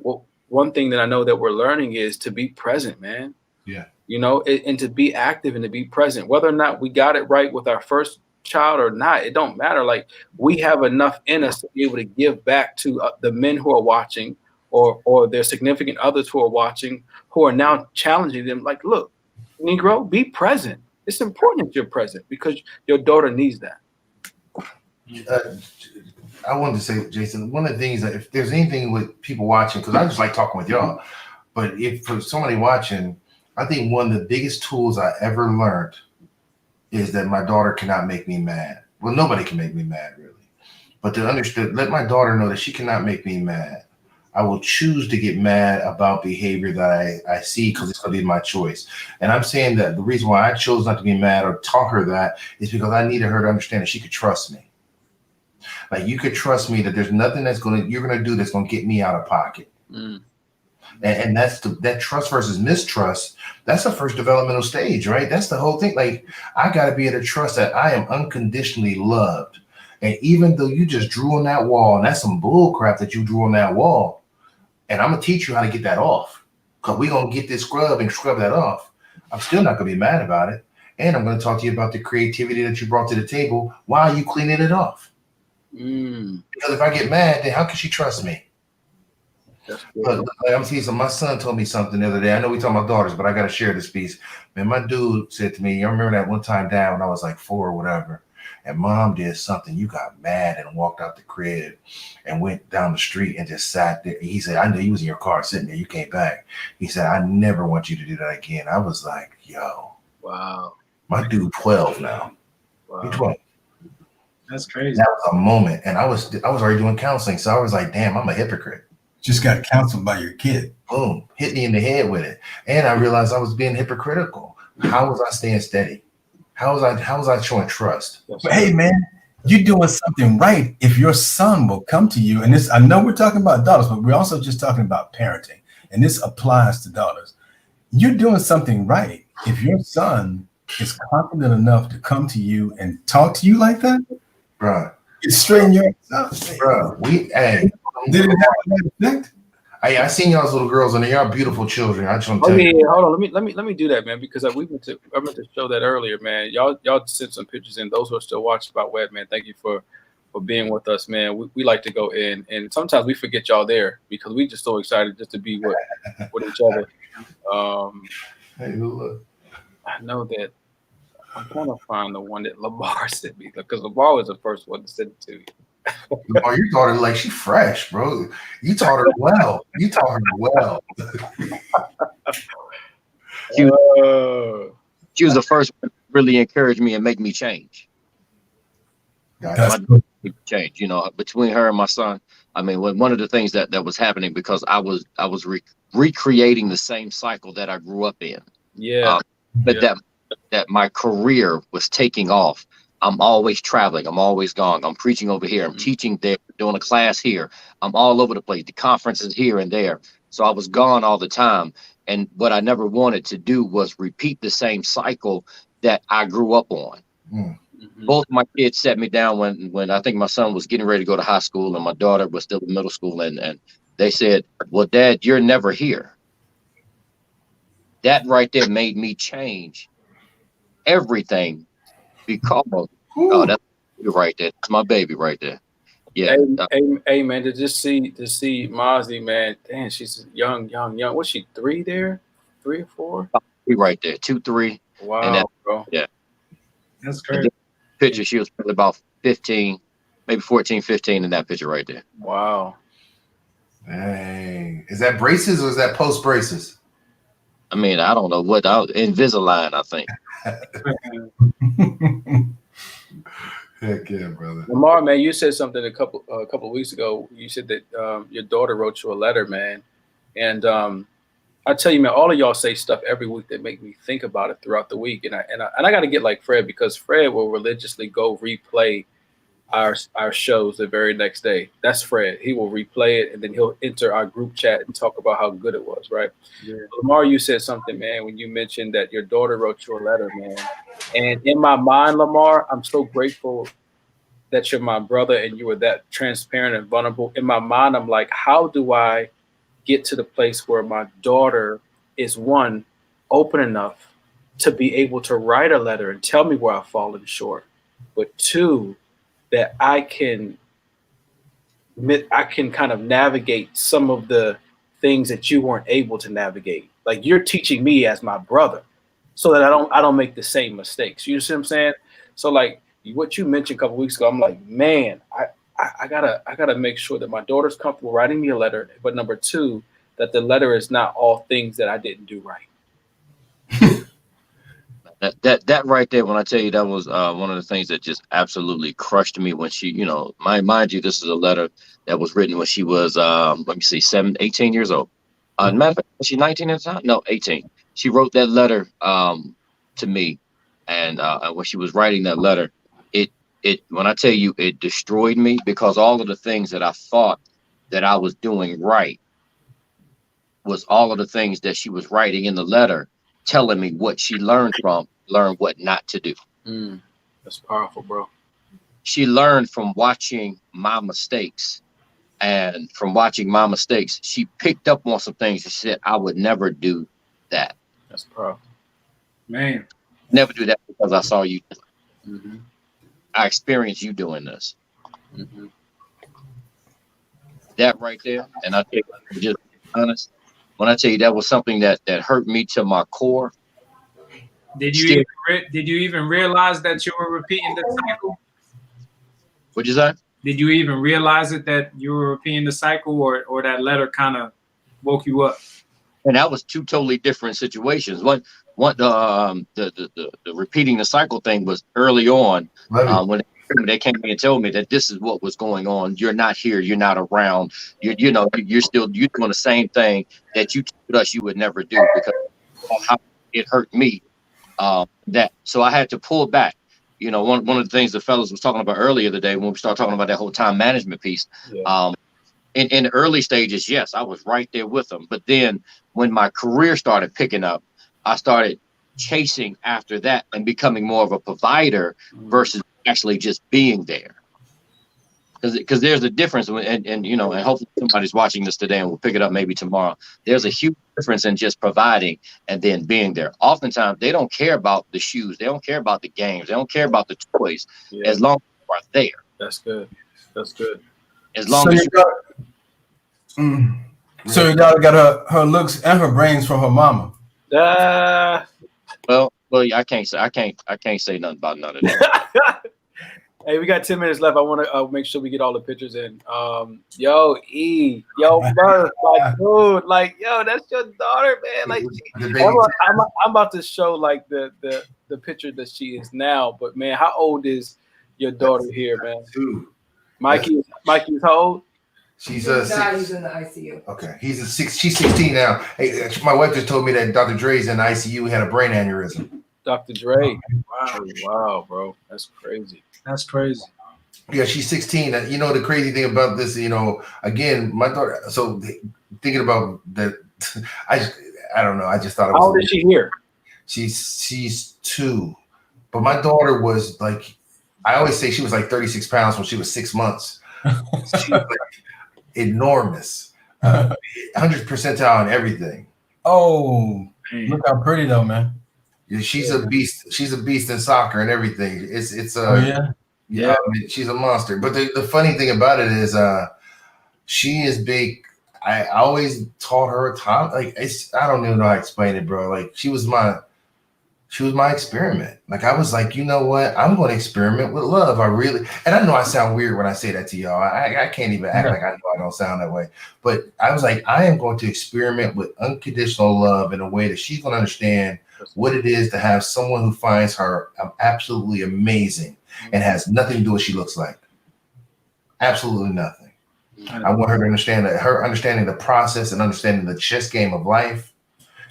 [SPEAKER 1] one thing that I know that we're learning is to be present, man.
[SPEAKER 7] Yeah.
[SPEAKER 1] And to be active and to be present, whether or not we got it right with our first child or not, it don't matter. Like, we have enough in us to be able to give back to the men who are watching, or their significant others who are watching, who are now challenging them. Like, look, Negro, be present. It's important that you're present because your daughter needs that.
[SPEAKER 7] I wanted to say, Jason, one of the things that if there's anything with people watching, because I just like talking with y'all, but if for somebody watching, I think one of the biggest tools I ever learned is that my daughter cannot make me mad. Well, nobody can make me mad, really. But to understand, let my daughter know that she cannot make me mad. I will choose to get mad about behavior that I see because it's going to be my choice. And I'm saying that the reason why I chose not to be mad or taught her that is because I needed her to understand that she could trust me. Like, you could trust me that there's nothing you're going to do that's going to get me out of pocket. Mm. And that's that trust versus mistrust. That's the first developmental stage, right? That's the whole thing. Like, I got to be able to trust that I am unconditionally loved. And even though you just drew on that wall, and that's some bull crap that you drew on that wall, and I'm gonna teach you how to get that off. Because we're gonna get this scrub and scrub that off. I'm still not gonna be mad about it. And I'm gonna talk to you about the creativity that you brought to the table while you cleaning it off. Because if I get mad, then how can she trust me? Look, I'm teasing. My son told me something the other day. I know we talking about daughters, but I gotta share this piece. Man, my dude said to me, I remember that one time down when I was like 4 or whatever, and mom did something. You got mad and walked out the crib and went down the street and just sat there. He said, I knew you was in your car sitting there. You came back. He said, I never want you to do that again. I was like, yo.
[SPEAKER 1] Wow.
[SPEAKER 7] My dude 12 now.
[SPEAKER 1] Wow.
[SPEAKER 7] He's 12.
[SPEAKER 3] That's crazy.
[SPEAKER 7] That was a moment. And I was already doing counseling. So I was like, damn, I'm a hypocrite.
[SPEAKER 8] Just got counseled by your kid.
[SPEAKER 7] Boom. Hit me in the head with it. And I realized I was being hypocritical. How was I staying steady? How was I showing trust?
[SPEAKER 8] But hey, man, you're doing something right if your son will come to you. And this, I know we're talking about daughters, but we're also just talking about parenting. And this applies to daughters. You're doing something right if your son is confident enough to come to you and talk to you like that.
[SPEAKER 7] Bro.
[SPEAKER 8] Straighten your up.
[SPEAKER 7] Bro, did it have that effect? I seen y'all's little girls and they are beautiful children. I just want to tell you.
[SPEAKER 1] Hold on. Let me do that, man, because I meant to show that earlier, man. Y'all sent some pictures in. Those who are still watching about Web, man, thank you for being with us, man. We like to go in, and sometimes we forget y'all there because we just so excited just to be with each other.
[SPEAKER 7] Hey, look.
[SPEAKER 1] I know that I'm trying to find the one that Lamar sent me because Lamar was the first one to send it to me.
[SPEAKER 7] Oh, you taught her like she fresh, bro. You taught her well. You taught her well.
[SPEAKER 6] She was the first one to really encourage me and make me change. Change, you know, between her and my son. I mean, one of the things that was happening because I was recreating the same cycle that I grew up in.
[SPEAKER 1] Yeah.
[SPEAKER 6] That my career was taking off. I'm always traveling. I'm always gone. I'm preaching over here. I'm teaching there, doing a class here. I'm all over the place. The conferences here and there. So I was gone all the time. And what I never wanted to do was repeat the same cycle that I grew up on. Both my kids sat me down when I think my son was getting ready to go to high school and my daughter was still in middle school. And they said, well, Dad, you're never here. That right there made me change everything because that's right there. That's my baby right there. Yeah.
[SPEAKER 1] Hey man, to see Mozzie, man, damn, she's young. What's she, 3 there? 3 or 4?
[SPEAKER 6] Right there, 2, 3.
[SPEAKER 1] Wow,
[SPEAKER 6] and
[SPEAKER 1] bro.
[SPEAKER 6] Yeah.
[SPEAKER 3] That's great.
[SPEAKER 6] Picture, she was probably about 15, maybe 14, 15 in that picture right there.
[SPEAKER 1] Wow.
[SPEAKER 7] Dang. Is that braces or is that post braces?
[SPEAKER 6] I mean, I don't know what Invisalign, I think.
[SPEAKER 7] Heck yeah, brother.
[SPEAKER 1] Lamar, man, you said something a couple of weeks ago. You said that your daughter wrote you a letter, man, and I tell you, man, all of y'all say stuff every week that make me think about it throughout the week, and I got to get like Fred because Fred will religiously go replay our shows the very next day. That's Fred. He will replay it and then he'll enter our group chat and talk about how good it was, right? Yeah. Lamar, you said something, man, when you mentioned that your daughter wrote you a letter, man. And in my mind, Lamar, I'm so grateful that you're my brother and you were that transparent and vulnerable. In my mind, I'm like, how do I get to the place where my daughter is, one, open enough to be able to write a letter and tell me where I've fallen short, but 2, that I can kind of navigate some of the things that you weren't able to navigate. Like you're teaching me as my brother so that I don't make the same mistakes. You see what I'm saying? So like what you mentioned a couple weeks ago, I'm like, man, I gotta make sure that my daughter's comfortable writing me a letter. But number 2, that the letter is not all things that I didn't do right.
[SPEAKER 6] That right there, when I tell you that was one of the things that just absolutely crushed me when she, you know, mind you, this is a letter that was written when she was, 18 years old. Matter of fact, was she 19 at the time? No, 18. She wrote that letter to me. And when she was writing that letter, it when I tell you, it destroyed me because all of the things that I thought that I was doing right was all of the things that she was writing in the letter, telling me what she learned what not to do.
[SPEAKER 1] That's powerful, bro.
[SPEAKER 6] She learned from watching my mistakes And from watching my mistakes, she picked up on some things. She said, I would never do that.
[SPEAKER 1] That's proud.
[SPEAKER 3] Man.
[SPEAKER 6] Never do that because I saw you.
[SPEAKER 1] Mm-hmm.
[SPEAKER 6] I experienced you doing this.
[SPEAKER 1] Mm-hmm.
[SPEAKER 6] That right there. And I think, just honest, when I tell you that was something that hurt me to my core.
[SPEAKER 3] Did you even realize that you were repeating the cycle?
[SPEAKER 6] What'd you say?
[SPEAKER 3] Did you even realize it that you were repeating the cycle, or that letter kind of woke you up?
[SPEAKER 6] And that was two totally different situations. One the repeating the cycle thing was early on when they came in and told me that this is what was going on. You're not here. You're not around. You're doing the same thing that you told us you would never do because of how it hurt me. That so I had to pull back. You know, one of the things the fellas was talking about earlier today when we started talking about that whole time management piece. Yeah. In the early stages, yes, I was right there with them. But then when my career started picking up, I started chasing after that and becoming more of a provider versus actually just being there. Because there's a difference, and you know, and hopefully somebody's watching this today and we'll pick it up maybe tomorrow. There's a huge difference in just providing and then being there. Oftentimes, they don't care about the shoes, they don't care about the games, they don't care about the toys, as long as you are there.
[SPEAKER 1] That's good. That's good.
[SPEAKER 6] As long as
[SPEAKER 8] So your daughter got her looks and her brains from her mama.
[SPEAKER 6] Well, I can't say nothing about none of that.
[SPEAKER 1] Hey, we got 10 minutes left. I want to make sure we get all the pictures in. Yo, Murph, like, dude, like, yo, that's your daughter, man. Like, I'm about to show like the picture that she is now. But man, how old is your daughter here, man?
[SPEAKER 7] 2.
[SPEAKER 1] Mikey is how old?
[SPEAKER 7] She's
[SPEAKER 11] He's in the ICU.
[SPEAKER 7] Okay, she's 16 now. Hey, my wife just told me that Dr. Dre's in the ICU, had a brain aneurysm.
[SPEAKER 1] Dr. Dre. Wow, bro, that's crazy.
[SPEAKER 3] That's crazy.
[SPEAKER 7] Yeah, she's 16. And you know the crazy thing about this, you know, again, my daughter. So thinking about that, I don't know. I just thought it was.
[SPEAKER 1] How old is she here?
[SPEAKER 7] She's 2, but my daughter was like, I always say she was like 36 pounds when she was 6 months. She was like enormous, 100th percentile in everything.
[SPEAKER 8] Oh, look how pretty though, man.
[SPEAKER 7] Yeah, she's a beast. She's a beast in soccer and everything. It's yeah. I mean, she's a monster. But the funny thing about it is, she is big. I always taught her a time. Like I don't even know how to explain it, bro. Like she was my experiment. Like I was like, you know what? I'm going to experiment with love. And I know I sound weird when I say that to y'all. I can't even act like I know I don't sound that way. But I was like, I am going to experiment with unconditional love in a way that she's going to understand what it is to have someone who finds her absolutely amazing and has nothing to do with what she looks like. Absolutely nothing. I want her to understand that her understanding the process and understanding the chess game of life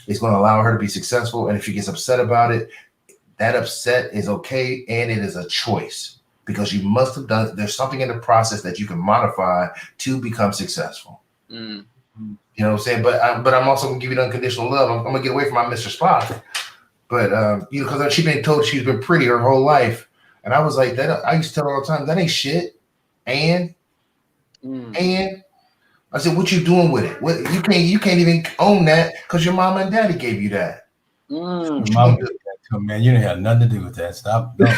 [SPEAKER 7] is going to allow her to be successful. And if she gets upset about it, that upset is okay. And it is a choice because you must have done, there's something in the process that you can modify to become successful. You know what I'm saying? But I'm also going to give you the unconditional love. I'm going to get away from my Mr. Spock. But, you know, because she's been told she's been pretty her whole life. And I was like, that. I used to tell her all the time, that ain't shit. And I said, what you doing with it? What you can't even own that because your mama and daddy gave you that.
[SPEAKER 8] Mama did that too, man. You didn't have nothing to do with that. Stop. Bro,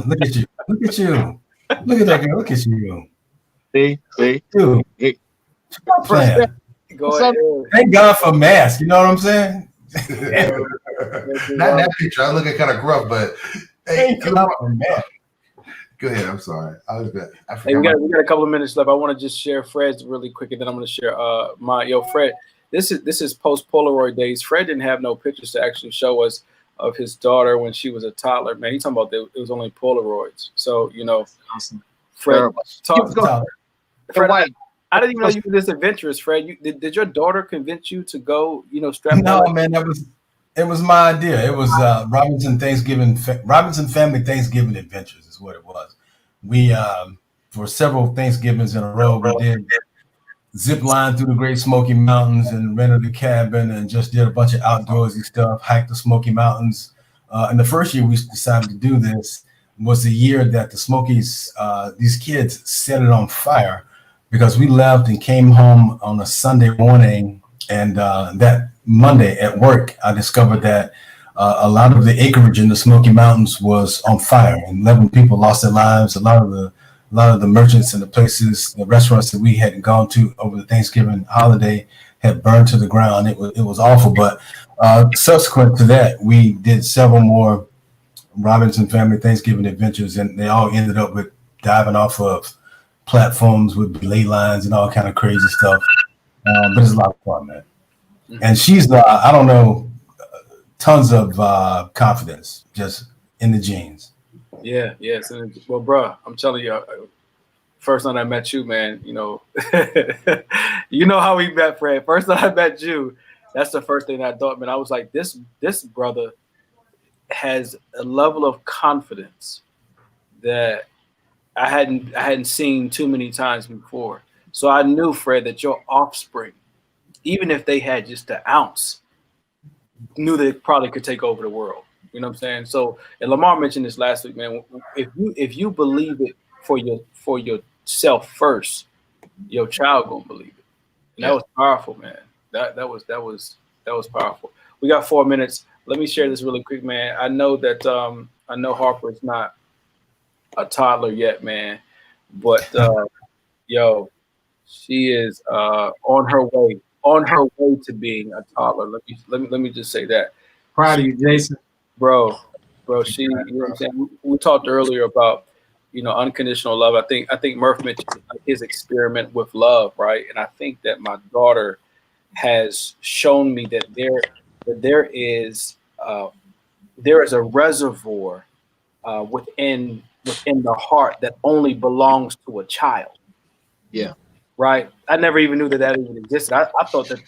[SPEAKER 8] look at you. Look at you. Look at that girl. Look at you.
[SPEAKER 6] See?
[SPEAKER 8] Dude. Stop playing. Thank God for masks. You know what I'm saying?
[SPEAKER 7] Not that picture. I look kind of gruff, but hey, go ahead. I'm sorry.
[SPEAKER 1] Hey, we got a couple of minutes left. I want to just share Fred's really quick, and then I'm going to share Fred. This is post Polaroid days. Fred didn't have no pictures to actually show us of his daughter when she was a toddler. Man, he's talking about it was only Polaroids. So you know, Fred, Fred, I didn't even know you were this adventurous, Fred. Did your daughter convince you to go? You know, strap?
[SPEAKER 8] No, man, it was my idea. It was Robinson Family Thanksgiving Adventures is what it was. We for several Thanksgivings in a row, we did zip line through the Great Smoky Mountains and rented a cabin and just did a bunch of outdoorsy stuff. Hiked the Smoky Mountains. And the first year we decided to do this, was the year that the Smokies, these kids set it on fire, because we left and came home on a Sunday morning, and that Monday at work, I discovered that a lot of the acreage in the Smoky Mountains was on fire, and 11 people lost their lives. A lot of the merchants and the places, the restaurants that we had gone to over the Thanksgiving holiday had burned to the ground. It was awful. But subsequent to that, we did several more Robinson family Thanksgiving adventures, and they all ended up with diving off of platforms with belay lines and all kind of crazy stuff. But it's a lot of fun, man. And she's, I don't know, tons of confidence just in the genes.
[SPEAKER 1] Yeah, yes. Well, bro, I'm telling you, first night I met you, man, you know, you know how we met, Fred. First night I met you, that's the first thing I thought, man. I was like, this brother has a level of confidence that I hadn't seen too many times before. So I knew, Fred, that your offspring, even if they had just an ounce, knew they probably could take over the world. You know what I'm saying? So, and Lamar mentioned this last week, man. If you believe it for yourself first, your child gonna believe it. And that was powerful, man. That was powerful. We got 4 minutes. Let me share this really quick, man. I know that I know Harper's not a toddler yet, man, but yo, she is on her way to being a toddler. Let me just say that.
[SPEAKER 3] Proud of you, Jason.
[SPEAKER 1] Bro, she, you know what I'm saying? We talked earlier about, you know, unconditional love. I think Murph mentioned his experiment with love, right? And I think that my daughter has shown me that there is a reservoir within the heart that only belongs to a child.
[SPEAKER 6] Yeah.
[SPEAKER 1] Right. I never even knew that even existed. I thought that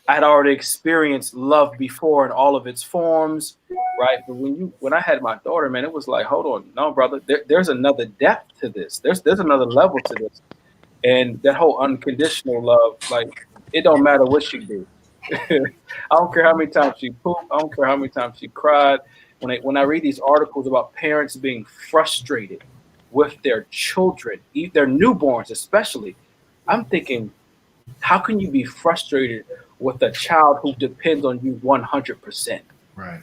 [SPEAKER 1] I had already experienced love before in all of its forms. Right. But when I had my daughter, man, it was like, hold on, no, brother, there's another depth to this. There's another level to this. And that whole unconditional love, like, it don't matter what she do. I don't care how many times she pooped. I don't care how many times she cried. When I read these articles about parents being frustrated with their children, their newborns especially, I'm thinking, how can you be frustrated with a child who depends on you 100%?
[SPEAKER 7] Right.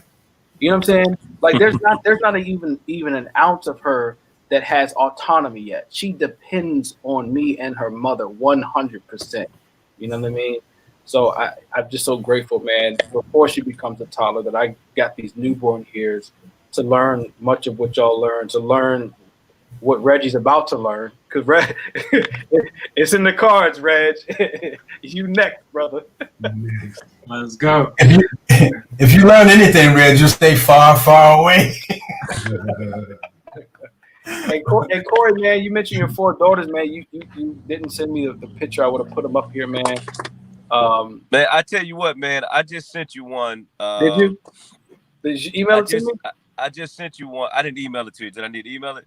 [SPEAKER 1] You know what I'm saying? Like there's not even an ounce of her that has autonomy yet. She depends on me and her mother 100%. You know what I mean? So I'm just so grateful, man, before she becomes a toddler, that I got these newborn years to learn much of what y'all learn, to learn what Reggie's about to learn, because it's in the cards, Reg. You next, brother.
[SPEAKER 3] Let's go.
[SPEAKER 8] If you learn anything, Reg, just stay far, far away.
[SPEAKER 1] Hey, Cory, man, you mentioned your 4 daughters, man. You didn't send me the picture. I would have put them up here, man.
[SPEAKER 9] Man, I tell you what, man, I just sent you one.
[SPEAKER 1] Did you? Did you email it to me?
[SPEAKER 9] I just sent you one. I didn't email it to you. Did I need to email it?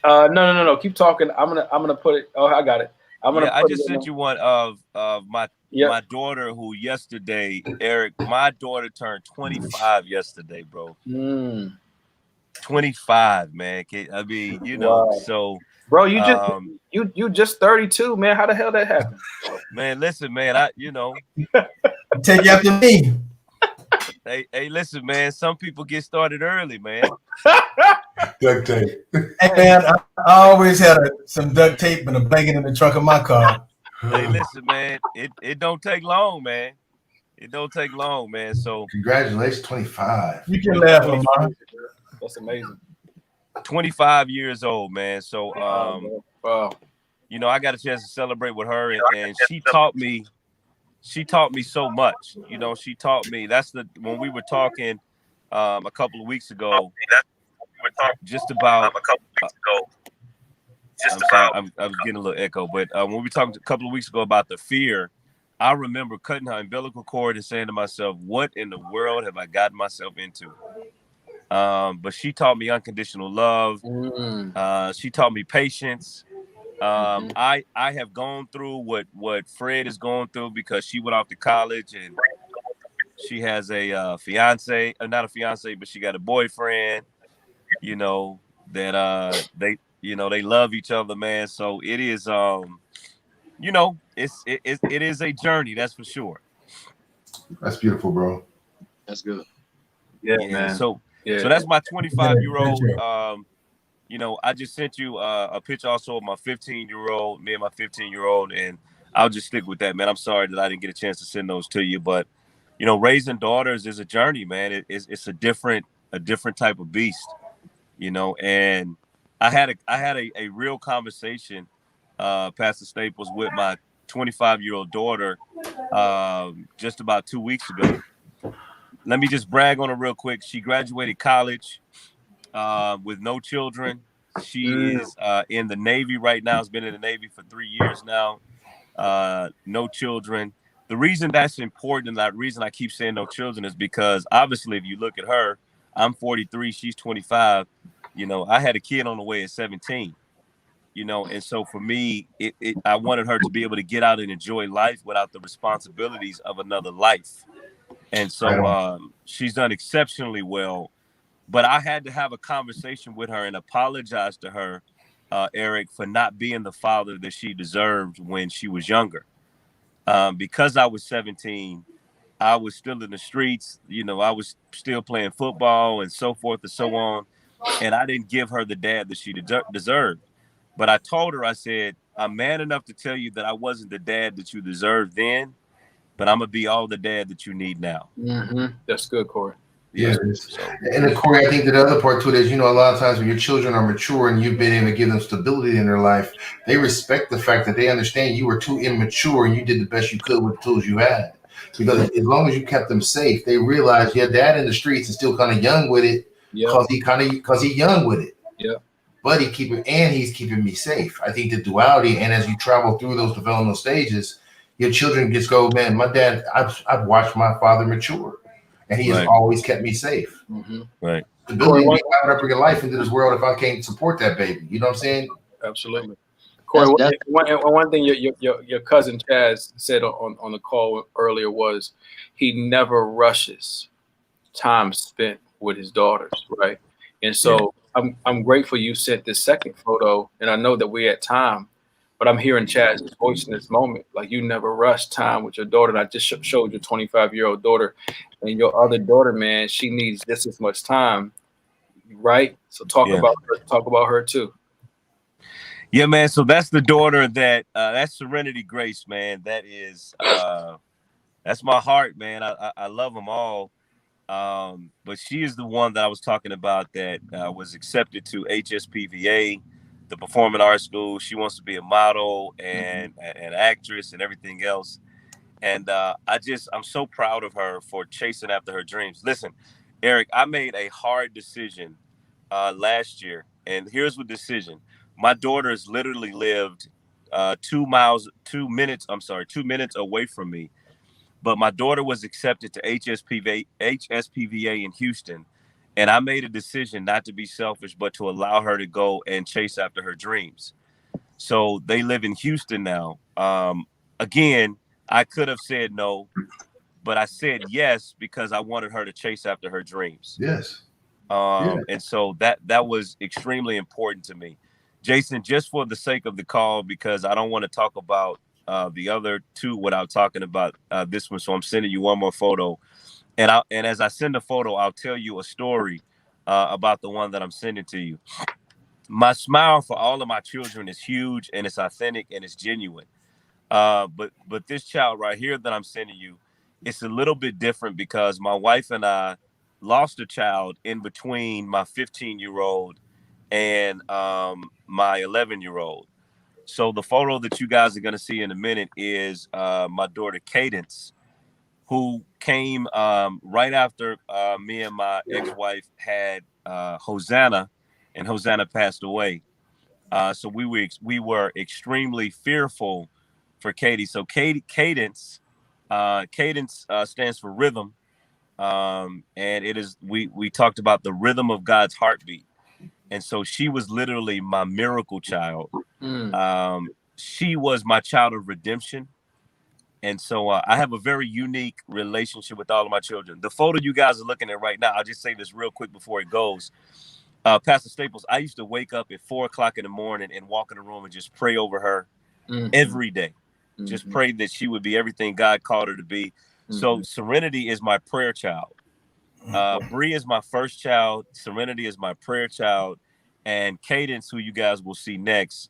[SPEAKER 1] No. Keep talking. I'm gonna put it. Oh, I got it.
[SPEAKER 9] I just sent you one of my daughter, who yesterday, Eric, my daughter turned 25 yesterday, bro. 25, man. I mean, you know,
[SPEAKER 1] wow.
[SPEAKER 9] So,
[SPEAKER 1] bro, you just 32, man. How the hell that happened?
[SPEAKER 9] Man, listen, man.
[SPEAKER 8] Take you after me.
[SPEAKER 9] Hey, listen, man. Some people get started early, man.
[SPEAKER 7] Duct tape.
[SPEAKER 8] Hey, man, I always had some duct tape and a blanket in the trunk of my car.
[SPEAKER 9] Hey, listen, man. It don't take long, man. It don't take long, man. So
[SPEAKER 7] congratulations, 25.
[SPEAKER 8] You can laugh, Lamar.
[SPEAKER 1] That's amazing.
[SPEAKER 9] 25 years old, man. So
[SPEAKER 1] wow.
[SPEAKER 9] You know, I got a chance to celebrate with her, and she taught me so much. You know, she taught me. When we were talking a couple of weeks ago. I was getting a little echo, but when we talked a couple of weeks ago about the fear, I remember cutting her umbilical cord and saying to myself, "What in the world have I gotten myself into?" But she taught me unconditional love. She taught me patience. I have gone through what Fred is going through, because she went off to college and she has a fiance, not a fiance, but she got a boyfriend. you know, that they love each other, man. So it is it is a journey, that's for sure.
[SPEAKER 7] That's beautiful, bro.
[SPEAKER 6] That's good.
[SPEAKER 1] Yeah,
[SPEAKER 9] Yeah.
[SPEAKER 1] man.
[SPEAKER 9] So
[SPEAKER 1] Yeah.
[SPEAKER 9] that's my
[SPEAKER 8] Yeah,
[SPEAKER 9] 25-year-old.
[SPEAKER 8] good job.
[SPEAKER 9] I just sent you a picture also of my 15-year-old, me and my 15-year-old, and I'll just stick with that, man. I'm sorry that I didn't get a chance to send those to you, but raising daughters is a journey, man. It's a different type of beast, And I had a real conversation, Pastor Staples, with my 25-year-old daughter just about 2 weeks ago. Let me just brag on her real quick. She graduated college with no children. She is in the Navy right now. Has been in the Navy for 3 years now. No children. The reason that's important, and the reason I keep saying no children, is because obviously, if you look at her, I'm 43, she's 25. I had a kid on the way at 17. And so for me, I wanted her to be able to get out and enjoy life without the responsibilities of another life. And so she's done exceptionally well. But I had to have a conversation with her and apologize to her, Eric, for not being the father that she deserved when she was younger. Because I was 17, I was still in the streets. I was still playing football and so forth and so on. And I didn't give her the dad that she deserved. But I told her, I said, I'm man enough to tell you that I wasn't the dad that you deserved then, but I'm going to be all the dad that you need now.
[SPEAKER 1] Mm-hmm. That's good, Cory.
[SPEAKER 7] Yeah, and then, Cory, I think that the other part to it is, a lot of times when your children are mature and you've been able to give them stability in their life, they respect the fact that they understand you were too immature and you did the best you could with the tools you had. Because as long as you kept them safe, they realize your dad in the streets is still kind of young with it, because he's young with it.
[SPEAKER 1] Yeah.
[SPEAKER 7] But he's keeping me safe. I think the duality, and as you travel through those developmental stages, your children just go, man, my dad, I've watched my father mature. And he has always kept me safe.
[SPEAKER 1] Mm-hmm.
[SPEAKER 9] Right.
[SPEAKER 7] The ability to be able to bring a life into this world if I can't support that baby. You know what I'm saying?
[SPEAKER 1] Absolutely. Cory, one thing your cousin Chaz said on the call earlier was he never rushes time spent with his daughters, right? And so I'm grateful you sent this second photo, and I know that we're at time, but I'm hearing Chaz's voice in this moment. Like, you never rush time with your daughter. And I just showed your 25-year-old daughter, and your other daughter, man, she needs just as much time, right? So talk about her too.
[SPEAKER 9] Yeah, man. So that's the daughter that's Serenity Grace, man. That is that's my heart, man. I love them all. But she is the one that I was talking about that was accepted to HSPVA, the Performing Arts School. She wants to be a model and an actress and everything else. And I'm so proud of her for chasing after her dreams. Listen, Eric, I made a hard decision last year, and here's the decision. My daughters literally lived 2 minutes away from me. But my daughter was accepted to HSPVA in Houston. And I made a decision not to be selfish, but to allow her to go and chase after her dreams. So they live in Houston now. Again, I could have said no, but I said yes because I wanted her to chase after her dreams.
[SPEAKER 7] Yes.
[SPEAKER 9] And so that was extremely important to me. Jason, just for the sake of the call, because I don't want to talk about the other two without talking about this one. So I'm sending you one more photo. And as I send the photo, I'll tell you a story about the one that I'm sending to you. My smile for all of my children is huge, and it's authentic, and it's genuine. But this child right here that I'm sending you, it's a little bit different because my wife and I lost a child in between my 15-year-old and my 11-year-old. So the photo that you guys are going to see in a minute is my daughter Cadence, who came right after me and my ex-wife had Hosanna, and Hosanna passed away. So we were extremely fearful for Katie. So Cadence stands for rhythm, and it is we talked about the rhythm of God's heartbeat, and so she was literally my miracle child. She was my child of redemption. And so I have a very unique relationship with all of my children. The photo you guys are looking at right now, I'll just say this real quick before it goes. Pastor Staples, I used to wake up at 4 o'clock in the morning and walk in the room and just pray over her every day. Just pray that she would be everything God called her to be. So Serenity is my prayer child. Bree is my first child. Serenity is my prayer child. And Cadence, who you guys will see next,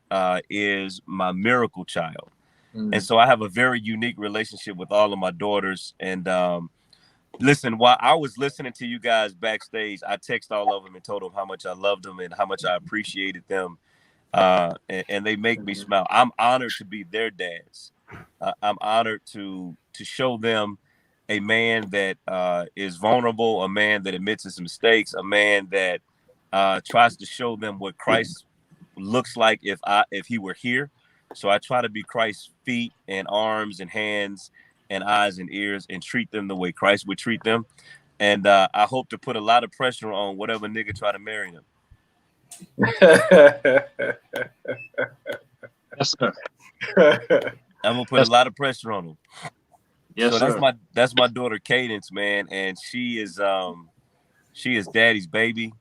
[SPEAKER 9] is my miracle child. And so I have a very unique relationship with all of my daughters. And listen, while I was listening to you guys backstage, I texted all of them and told them how much I loved them and how much I appreciated them. And they make me smile. I'm honored to be their dads. I'm honored to show them a man that is vulnerable, a man that admits his mistakes, a man that tries to show them what Christ looks like if he were here. So I try to be Christ's feet and arms and hands and eyes and ears and treat them the way Christ would treat them. And I hope to put a lot of pressure on whatever nigga try to marry them.
[SPEAKER 6] Yes, sir.
[SPEAKER 9] I'm gonna put a lot of pressure on them.
[SPEAKER 6] Yes,
[SPEAKER 9] so
[SPEAKER 6] sir.
[SPEAKER 9] that's my daughter Cadence, man, and she is daddy's baby.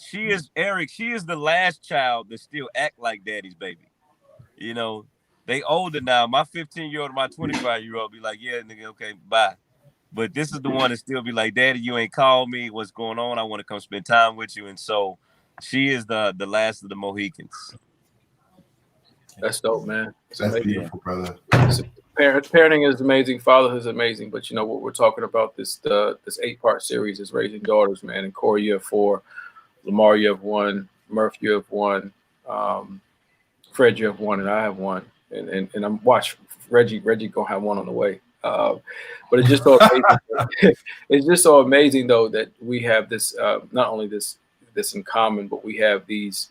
[SPEAKER 9] She is the last child that still act like daddy's baby. You know, they older now. My 15-year-old and my 25-year-old be like, yeah, nigga, okay, bye. But this is the one that still be like, Daddy, you ain't called me. What's going on? I want to come spend time with you. And so she is the last of the Mohicans.
[SPEAKER 1] That's dope, man.
[SPEAKER 7] That's beautiful, brother.
[SPEAKER 1] Parenting is amazing. Fatherhood is amazing. But you know what we're talking about, this 8-part series is raising daughters, man. And Cory, you have 4. Lamar, you have 1. Murph, you have 1. Fred, you have 1, and I have 1. And I'm watch Reggie gonna have 1 on the way. But it's just so amazing. It's just so amazing though that we have this not only this in common, but we have these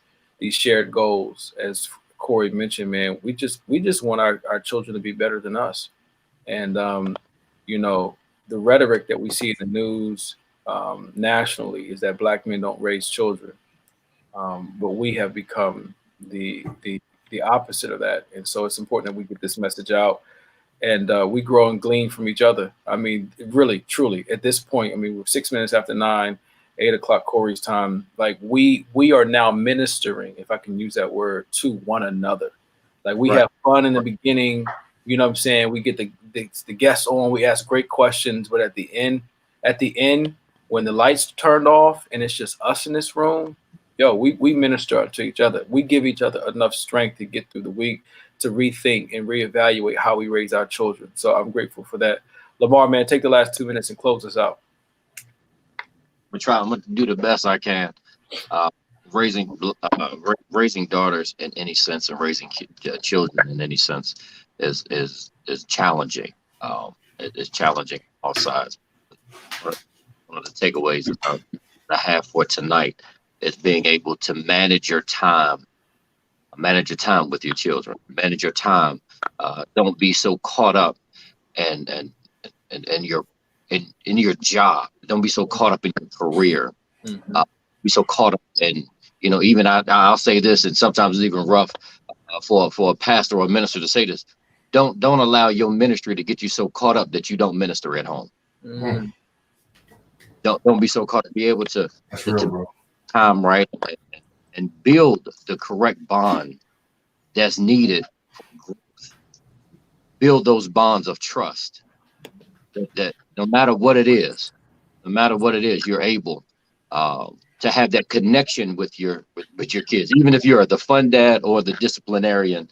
[SPEAKER 1] shared goals. As Cory mentioned, man, we just want our children to be better than us. And you know, the rhetoric that we see in the news nationally is that Black men don't raise children, but we have become the opposite of that. And so it's important that we get this message out, and we grow and glean from each other. I mean, really, truly, at this point, I mean, we're 6 minutes after 9, 8 o'clock Cory's time. Like we are now ministering, if I can use that word, to one another. Like we have fun in the beginning, you know what I'm saying? We get the guests on, we ask great questions, but at the end, when the lights turned off and it's just us in this room, yo, we minister to each other. We give each other enough strength to get through the week, to rethink and reevaluate how we raise our children. So I'm grateful for that. Lamar, man, take the last 2 minutes and close us out.
[SPEAKER 6] I'm gonna do the best I can. Raising daughters in any sense and raising children in any sense is challenging. It's challenging on all sides. One of the takeaways that I have for tonight is being able to manage your time with your children, manage your time. Don't be so caught up in your job. Don't be so caught up in your career. Be so caught up in, you know, even I'll say this, and sometimes it's even rough for a pastor or a minister to say this. Don't allow your ministry to get you so caught up that you don't minister at home. Don't be so caught up. Be able to time right and build the correct bond that's needed for growth. Build those bonds of trust that no matter what it is, you're able to have that connection with your kids, even if you're the fun dad or the disciplinarian.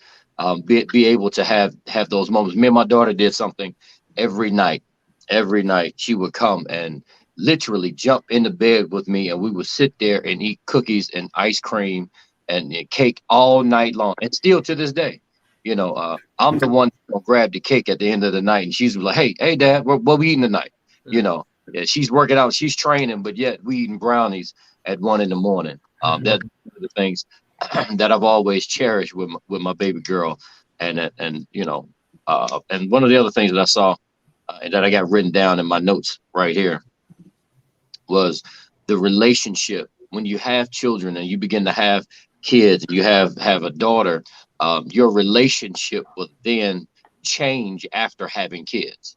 [SPEAKER 6] Be able to have those moments. Me and my daughter did something every night. Every night she would come and literally jump into bed with me, and we would sit there and eat cookies and ice cream and cake all night long. And still to this day, you know, I'm the one who grab the cake at the end of the night, and she's like, "Hey, Dad, what we eating tonight?" You know, yeah, she's working out, she's training, but yet we eating brownies at 1 a.m. That's one of the things that I've always cherished with my baby girl, and you know, and one of the other things that I saw and that I got written down in my notes right here was the relationship. When you have children and you begin to have kids, you have a daughter, your relationship will then change after having kids.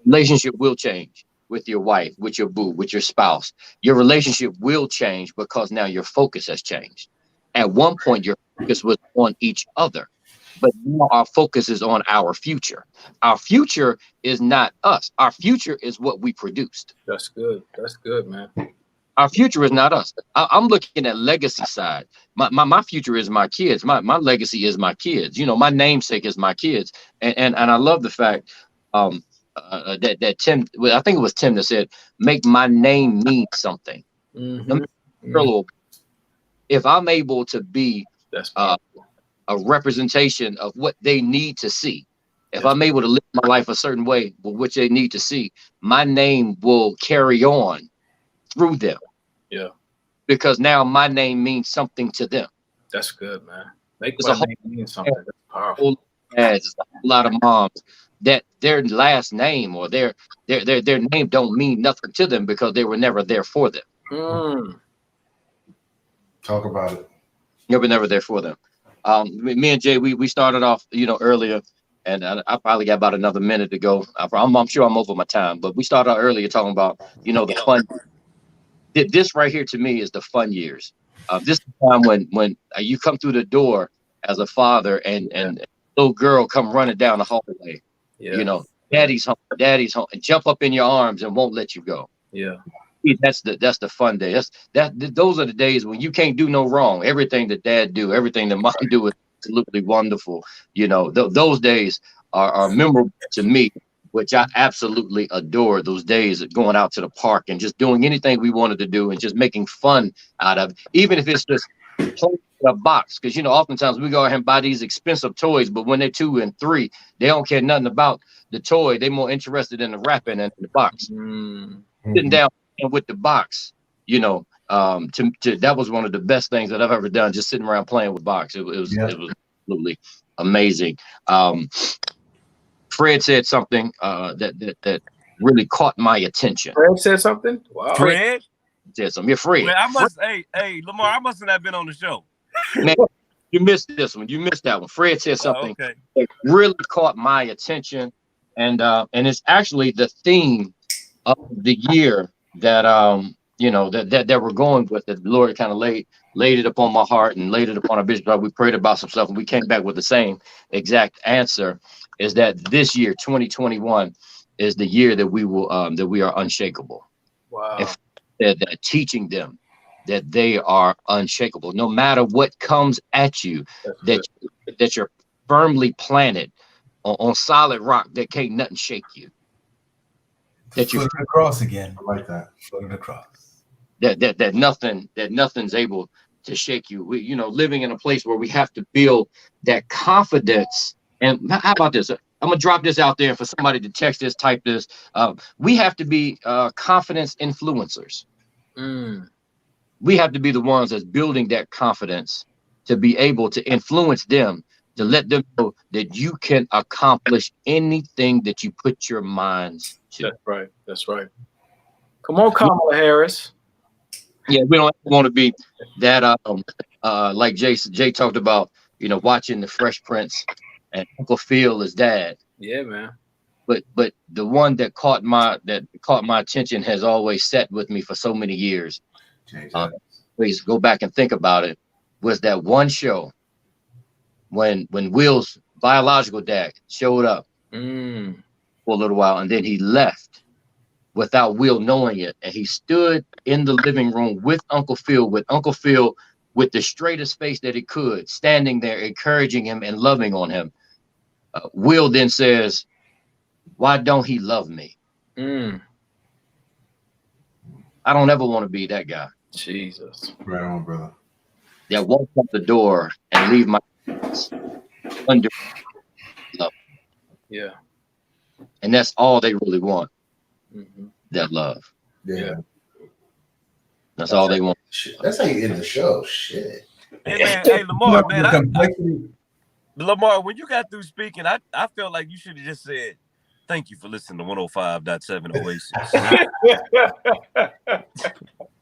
[SPEAKER 6] Relationship will change. with your wife, with your boo, with your spouse, your relationship will change because now your focus has changed. At one point, your focus was on each other, but now our focus is on our future. Our future is not us. Our future is what we produced.
[SPEAKER 1] That's good. That's good, man.
[SPEAKER 6] Our future is not us. I'm looking at legacy side. My future is my kids. My legacy is my kids. You know, my namesake is my kids. And I love the fact that Tim, I think it was Tim that said, make my name mean something. If I'm able to be a representation of what they need to see, if I'm able to live my life a certain way, which they need to see, my name will carry on through them.
[SPEAKER 1] Yeah.
[SPEAKER 6] Because now my name means something to them.
[SPEAKER 1] That's good, man. Make my name mean something. That's powerful.
[SPEAKER 6] There's a lot of moms that their last name or their name don't mean nothing to them because they were never there for them.
[SPEAKER 7] Talk about it.
[SPEAKER 6] You were never there for them. Me and Jay, we started off, earlier, and I probably got about another minute to go. I'm sure I'm over my time, but we started out earlier talking about, the fun. This right here to me is the fun years. This is the time when you come through the door as a father and little girl come running down the hallway. Yeah. Daddy's home, and jump up in your arms and won't let you go.
[SPEAKER 1] Yeah.
[SPEAKER 6] That's the fun day. Those are the days when you can't do no wrong. Everything that dad do, everything that mom do is absolutely wonderful. Those days are memorable to me, which I absolutely adore. Those days of going out to the park and just doing anything we wanted to do and just making fun out of it, even if it's just playing a box. Because oftentimes we go out and buy these expensive toys, but when they're 2 and 3, they don't care nothing about the toy. They're more interested in the wrapping and the box. Sitting down with the box, that was one of the best things that I've ever done. Just sitting around playing with box. It was absolutely amazing. Fred said something that really caught my attention.
[SPEAKER 1] Fred said something? Wow.
[SPEAKER 9] Fred
[SPEAKER 6] said something. You're Fred.
[SPEAKER 9] Man, hey, Lamar, I must have not been on the show.
[SPEAKER 6] Man, you missed this one. You missed that one. Fred said something that really caught my attention, and it's actually the theme of the year that that we're going with. That the Lord kind of laid it upon my heart and laid it upon our bishop. We prayed about some stuff, and we came back with the same exact answer. Is that this year, 2021, is the year that we are unshakable.
[SPEAKER 1] Wow.
[SPEAKER 6] And that teaching them that they are unshakable, no matter what comes at you, that you're firmly planted on solid rock, that can't nothing shake you.
[SPEAKER 8] That you across again. I like that. Foot across.
[SPEAKER 6] That nothing's able to shake you. We, living in a place where we have to build that confidence. And how about this? I'm gonna drop this out there for somebody to text this, type this. We have to be confidence influencers. We have to be the ones that's building that confidence to be able to influence them, to let them know that you can accomplish anything that you put your minds to.
[SPEAKER 1] That's right. That's right. Come on, Kamala Harris.
[SPEAKER 6] Yeah, we don't want to be that like Jay talked about, watching the Fresh Prince and Uncle Phil as dad.
[SPEAKER 1] Yeah, man.
[SPEAKER 6] But the one that caught my attention has always sat with me for so many years. Please go back and think about it. Was that one show when Will's biological dad showed up for a little while, and then he left without Will knowing it, and he stood in the living room with Uncle Phil with the straightest face that he could, standing there encouraging him and loving on him. Will then says, "Why don't he love me?" I don't ever want to be that guy.
[SPEAKER 1] Jesus.
[SPEAKER 7] Right on, brother.
[SPEAKER 6] That walk up the door and leave my under love.
[SPEAKER 1] Yeah.
[SPEAKER 6] And that's all they really want. That love.
[SPEAKER 7] Yeah.
[SPEAKER 6] That's all they want.
[SPEAKER 7] That's how you end the show. Shit.
[SPEAKER 9] Hey, man, Lamar, man. Lamar, when you got through speaking, I felt like you should have just said, "Thank you for listening to 105.7 Oasis."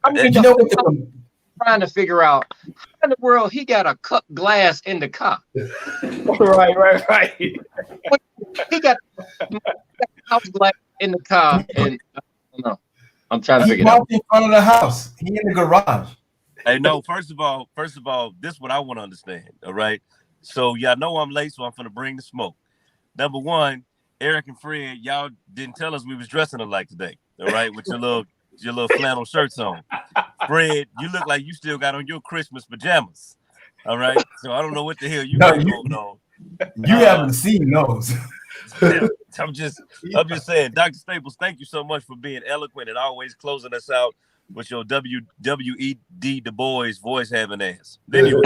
[SPEAKER 6] I mean, I'm trying to figure out how in the world he got a cup glass in the car.
[SPEAKER 1] Right.
[SPEAKER 6] He got house glass in the car, and No, I'm trying to
[SPEAKER 8] He
[SPEAKER 6] figure it out.
[SPEAKER 8] parked in front of the house. He in the garage.
[SPEAKER 9] Hey, no, first of all, this is what I want to understand. All right. So y'all know I'm late, so I'm gonna bring the smoke. Number one, Eric and Fred, y'all didn't tell us we was dressing alike today. All right, with your little flannel shirts on. Fred, you look like you still got on your Christmas pajamas. All right. So I don't know what the hell you got going on.
[SPEAKER 8] You haven't seen those.
[SPEAKER 9] I'm just saying, Dr. Staples, thank you so much for being eloquent and always closing us out with your W.E.D. Du Bois voice having ass. Anyway,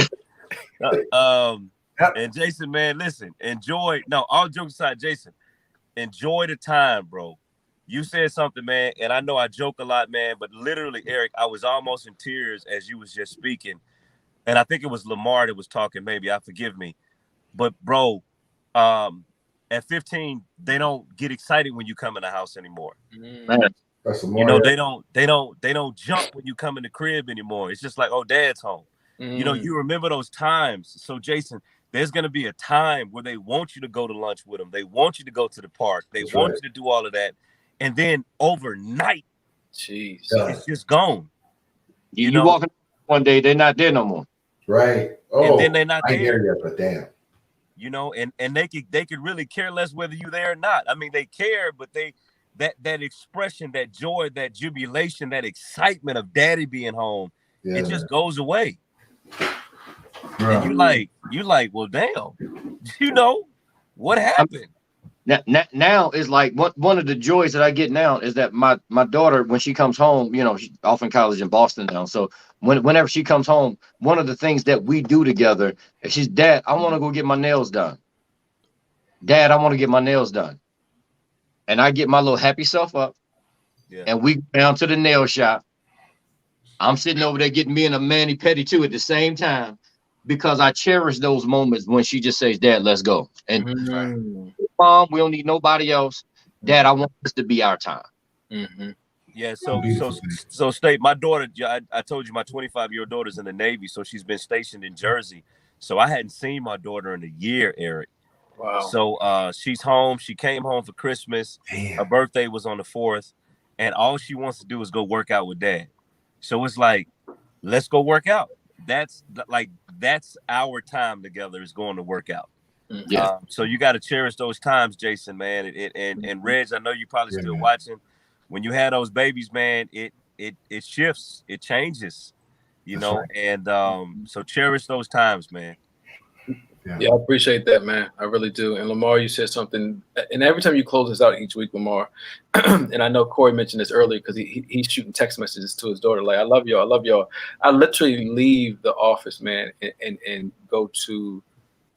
[SPEAKER 9] and Jason, man, listen, all jokes aside, Jason, enjoy the time, bro. You said something, man, and I know I joke a lot, man, but literally, Eric, I was almost in tears as you was just speaking. And I think it was Lamar that was talking, maybe, forgive me. But bro, at 15, they don't get excited when you come in the house anymore.
[SPEAKER 6] Man,
[SPEAKER 7] That's
[SPEAKER 9] you know, they don't jump when you come in the crib anymore. It's just like, oh, dad's home. You know, you remember those times. So Jason, there's going to be a time where they want you to go to lunch with them. They want you to go to the park. They want you to do all of that. And then overnight, it's just gone.
[SPEAKER 6] You walking one day, they're not there no more.
[SPEAKER 7] Right. Oh,
[SPEAKER 9] and then they're not there.
[SPEAKER 7] Yet, but damn.
[SPEAKER 9] You know, and they could really care less whether you're there or not. I mean, they care, but that expression, that joy, that jubilation, that excitement of daddy being home, it just goes away.
[SPEAKER 8] Bro.
[SPEAKER 9] And you like, well, damn, you know, what happened?
[SPEAKER 6] Now is like one of the joys that I get now is that my daughter, when she comes home, you know, she's off in college in Boston now. So whenever she comes home, one of the things that we do together is she's, Dad, I want to go get my nails done. Dad, I want to get my nails done. And I get my little happy self up and we go down to the nail shop. I'm sitting over there getting me and a mani-pedi too at the same time because I cherish those moments when she just says, Dad, let's go. And Mom, we don't need nobody else. Dad, I want this to be our time.
[SPEAKER 9] Yeah, so State, my daughter, I told you my 25-year-old daughter's in the Navy, so she's been stationed in Jersey. So I hadn't seen my daughter in a year, Eric.
[SPEAKER 1] Wow.
[SPEAKER 9] So she's home. She came home for Christmas. Her birthday was on the 4th, and all she wants to do is go work out with Dad. So it's like, let's go work out. That's our time together is going to work out. So you got to cherish those times, Jason, man. And Reg, I know you probably still watching. When you had those babies, man, it shifts, it changes, you know. And so cherish those times, man.
[SPEAKER 1] Yeah, I appreciate that, man. I really do. And Lamar, you said something, and every time you close this out each week, Lamar, and I know Cory mentioned this earlier because he's shooting text messages to his daughter like, I love y'all, I love y'all. I literally leave the office, man, and go to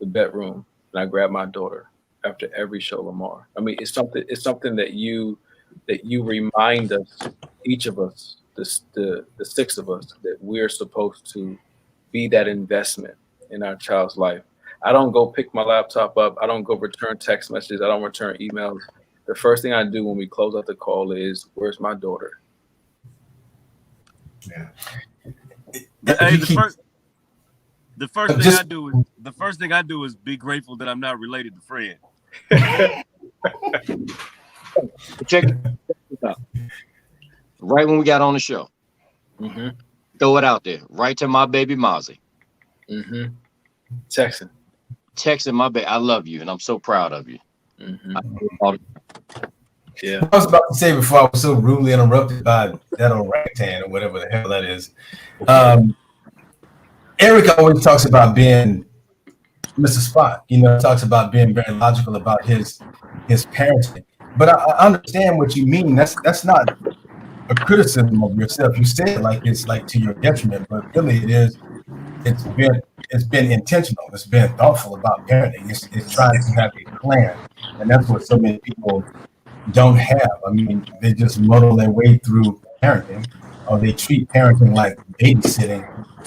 [SPEAKER 1] the bedroom and I grab my daughter after every show, Lamar. I mean, it's something that you remind us, each of us, the 6 of us, that we're supposed to be that investment in our child's life. I don't go pick my laptop up. I don't go return text messages. I don't return emails. The first thing I do when we close out the call is, where's my daughter?
[SPEAKER 9] Yeah. Hey, the first thing I do is be grateful that I'm not related to Fred.
[SPEAKER 6] Check this out. Right when we got on the show, throw it out there. Right to my baby Mozzie. Texting my baby. I love you, and I'm so proud of you.
[SPEAKER 8] Yeah. I was about to say before I was so rudely interrupted by that orangutan or whatever the hell that is. Eric always talks about being Mr. Spock. You know, talks about being very logical about his parenting. But I understand what you mean. That's not a criticism of yourself. You say it like it's like to your detriment, but really it is. It's been intentional. It's been thoughtful about parenting. It's trying to have a plan, and that's what so many people don't have. I mean, they just muddle their way through parenting, or they treat parenting like babysitting,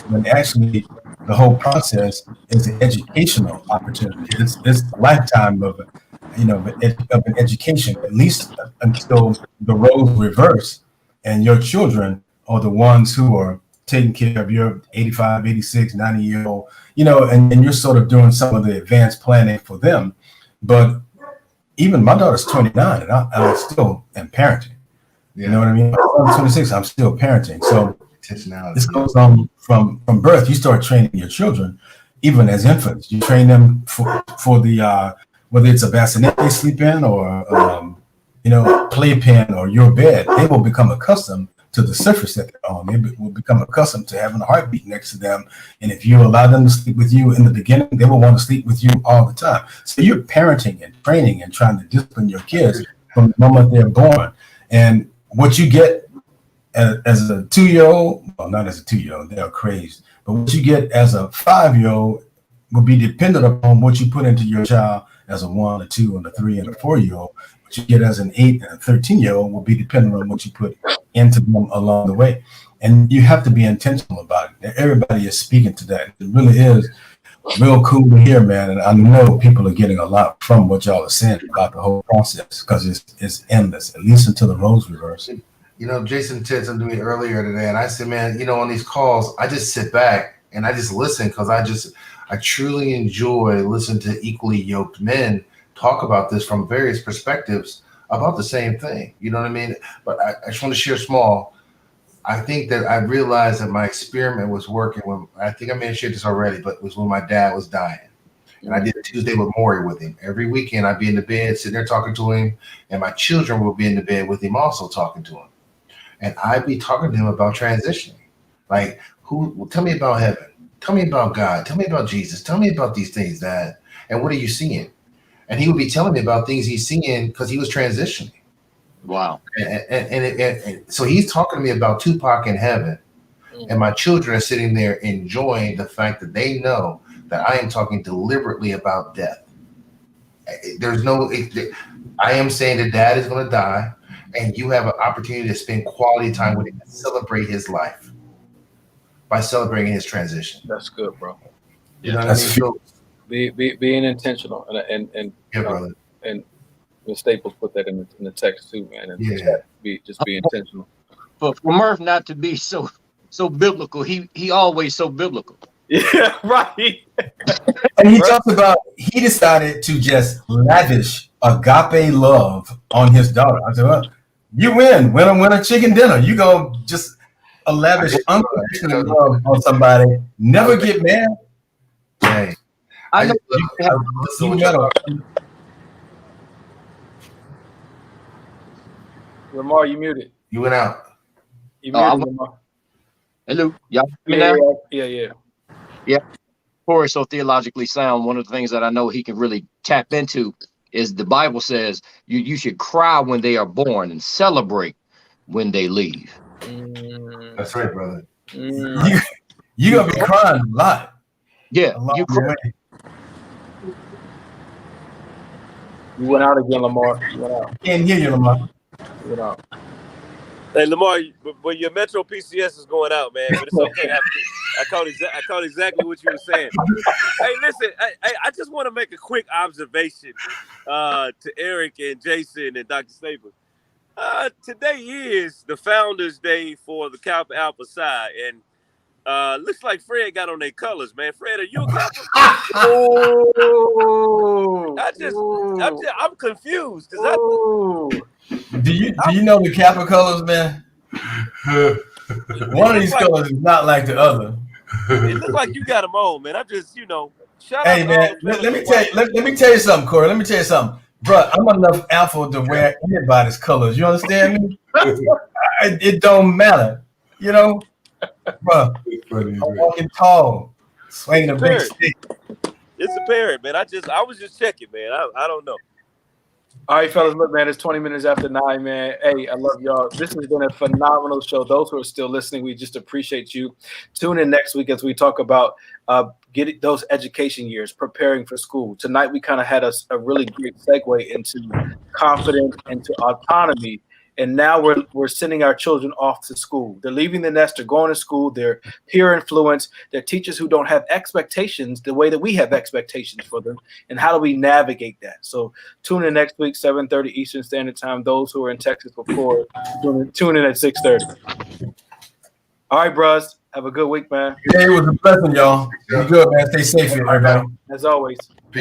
[SPEAKER 8] when actually the whole process is an educational opportunity. It's a lifetime of an education, at least until the roles reverse, and your children are the ones who are taking care of your 85, 86, 90-year-old, and you're sort of doing some of the advanced planning for them. But even my daughter's 29, and I still am parenting. You know what I mean? I'm 26. I'm still parenting. So
[SPEAKER 7] Intentionality.
[SPEAKER 8] this goes on from birth. You start training your children, even as infants. You train them for the whether it's a bassinet they sleep in or a playpen or your bed. They will become accustomed to the surface that they're on. They will become accustomed to having a heartbeat next to them. And if you allow them to sleep with you in the beginning, they will want to sleep with you all the time. So you're parenting and training and trying to discipline your kids from the moment they're born. And what you get as a 2-year-old, well, not as a 2-year-old, they're crazed, but what you get as a 5-year-old will be dependent upon what you put into your child as a 1, a 2, and a 3, and a 4-year-old. What you get as an 8 and a 13-year-old will be dependent on what you put into them along the way. And you have to be intentional about it. Everybody is speaking to that. It really is real cool to hear, man. And I know people are getting a lot from what y'all are saying about the whole process because it's endless, at least until the roles reverse.
[SPEAKER 7] You know, Jason said something to me earlier today, and I said, man, on these calls, I just sit back and I just listen because I truly enjoy listening to equally yoked men talk about this from various perspectives about the same thing. You know what I mean? But I just want to share small. I think that I realized that my experiment was working when, I think I may have shared this already, but it was when my dad was dying. And I did a Tuesday with Maury with him. Every weekend I'd be in the bed sitting there talking to him, and my children would be in the bed with him also talking to him. And I'd be talking to him about transitioning. Like, tell me about heaven. Tell me about God. Tell me about Jesus. Tell me about these things, Dad. And what are you seeing? And he would be telling me about things he's seeing because he was transitioning.
[SPEAKER 6] Wow.
[SPEAKER 7] And so he's talking to me about Tupac in heaven. And my children are sitting there enjoying the fact that they know that I am talking deliberately about death. I am saying that Dad is going to die, and you have an opportunity to spend quality time with him and celebrate his life by celebrating his transition.
[SPEAKER 1] That's good, bro.
[SPEAKER 7] You know what I mean? So,
[SPEAKER 1] being intentional and
[SPEAKER 7] brother.
[SPEAKER 1] And Ms. Staples put that in the text too, man. And be intentional.
[SPEAKER 6] But for Murph not to be so biblical, he always so biblical.
[SPEAKER 1] Yeah, right.
[SPEAKER 8] And he talks about he decided to just lavish agape love on his daughter. I said, well, you win a chicken dinner. You go just a lavish unconditional love on somebody. Never get mad.
[SPEAKER 7] Hey,
[SPEAKER 6] I know.
[SPEAKER 1] Lamar, you muted.
[SPEAKER 7] You went out.
[SPEAKER 1] You muted, Lamar.
[SPEAKER 6] Hello, y'all hear me now?
[SPEAKER 1] Yeah.
[SPEAKER 6] Cory so theologically sound. One of the things that I know he can really tap into is the Bible says you should cry when they are born and celebrate when they leave.
[SPEAKER 7] That's right, brother.
[SPEAKER 8] You're gonna be crying a lot.
[SPEAKER 6] Yeah, you cry.
[SPEAKER 1] You went out again, Lamar. You went out.
[SPEAKER 8] Can't hear you, Lamar.
[SPEAKER 1] You went out.
[SPEAKER 9] Hey, Lamar, but your Metro PCS is going out, man. But it's okay. I caught exactly what you were saying. Hey, listen, I just want to make a quick observation to Eric and Jason and Dr. Staples. Today is the Founders Day for the Kappa Alpha Psi, and looks like Fred got on their colors, man. Fred, are you a Kappa? I'm confused because
[SPEAKER 8] Do you know the Kappa colors, man? One of these colors is not like the other.
[SPEAKER 9] It looks like you got them on, man. I just, shout
[SPEAKER 8] hey,
[SPEAKER 9] out.
[SPEAKER 8] Man, let me tell you something, Cory. Let me tell you something, bro. I'm enough alpha to wear anybody's colors. You understand me? It don't matter, bro. I'm walking tall, swinging a big stick.
[SPEAKER 9] It's apparent, man. I was just checking, man. I don't know.
[SPEAKER 1] All right, fellas, look, man, it's 20 minutes after 9, man. Hey, I love y'all. This has been a phenomenal show. Those who are still listening, we just appreciate you. Tune in next week as we talk about getting those education years, preparing for school. Tonight, we kind of had a really great segue into confidence, into autonomy. And now we're sending our children off to school. They're leaving the nest, they're going to school, they're peer influence, they're teachers who don't have expectations the way that we have expectations for them. And how do we navigate that? So tune in next week, 7:30 Eastern Standard Time. Those who are in Texas before, tune in at 6:30. All right, bros. Have a good week, man.
[SPEAKER 8] Hey, it was a blessing, y'all. Be good, man. Stay safe, everybody.
[SPEAKER 1] As always.
[SPEAKER 7] Peace.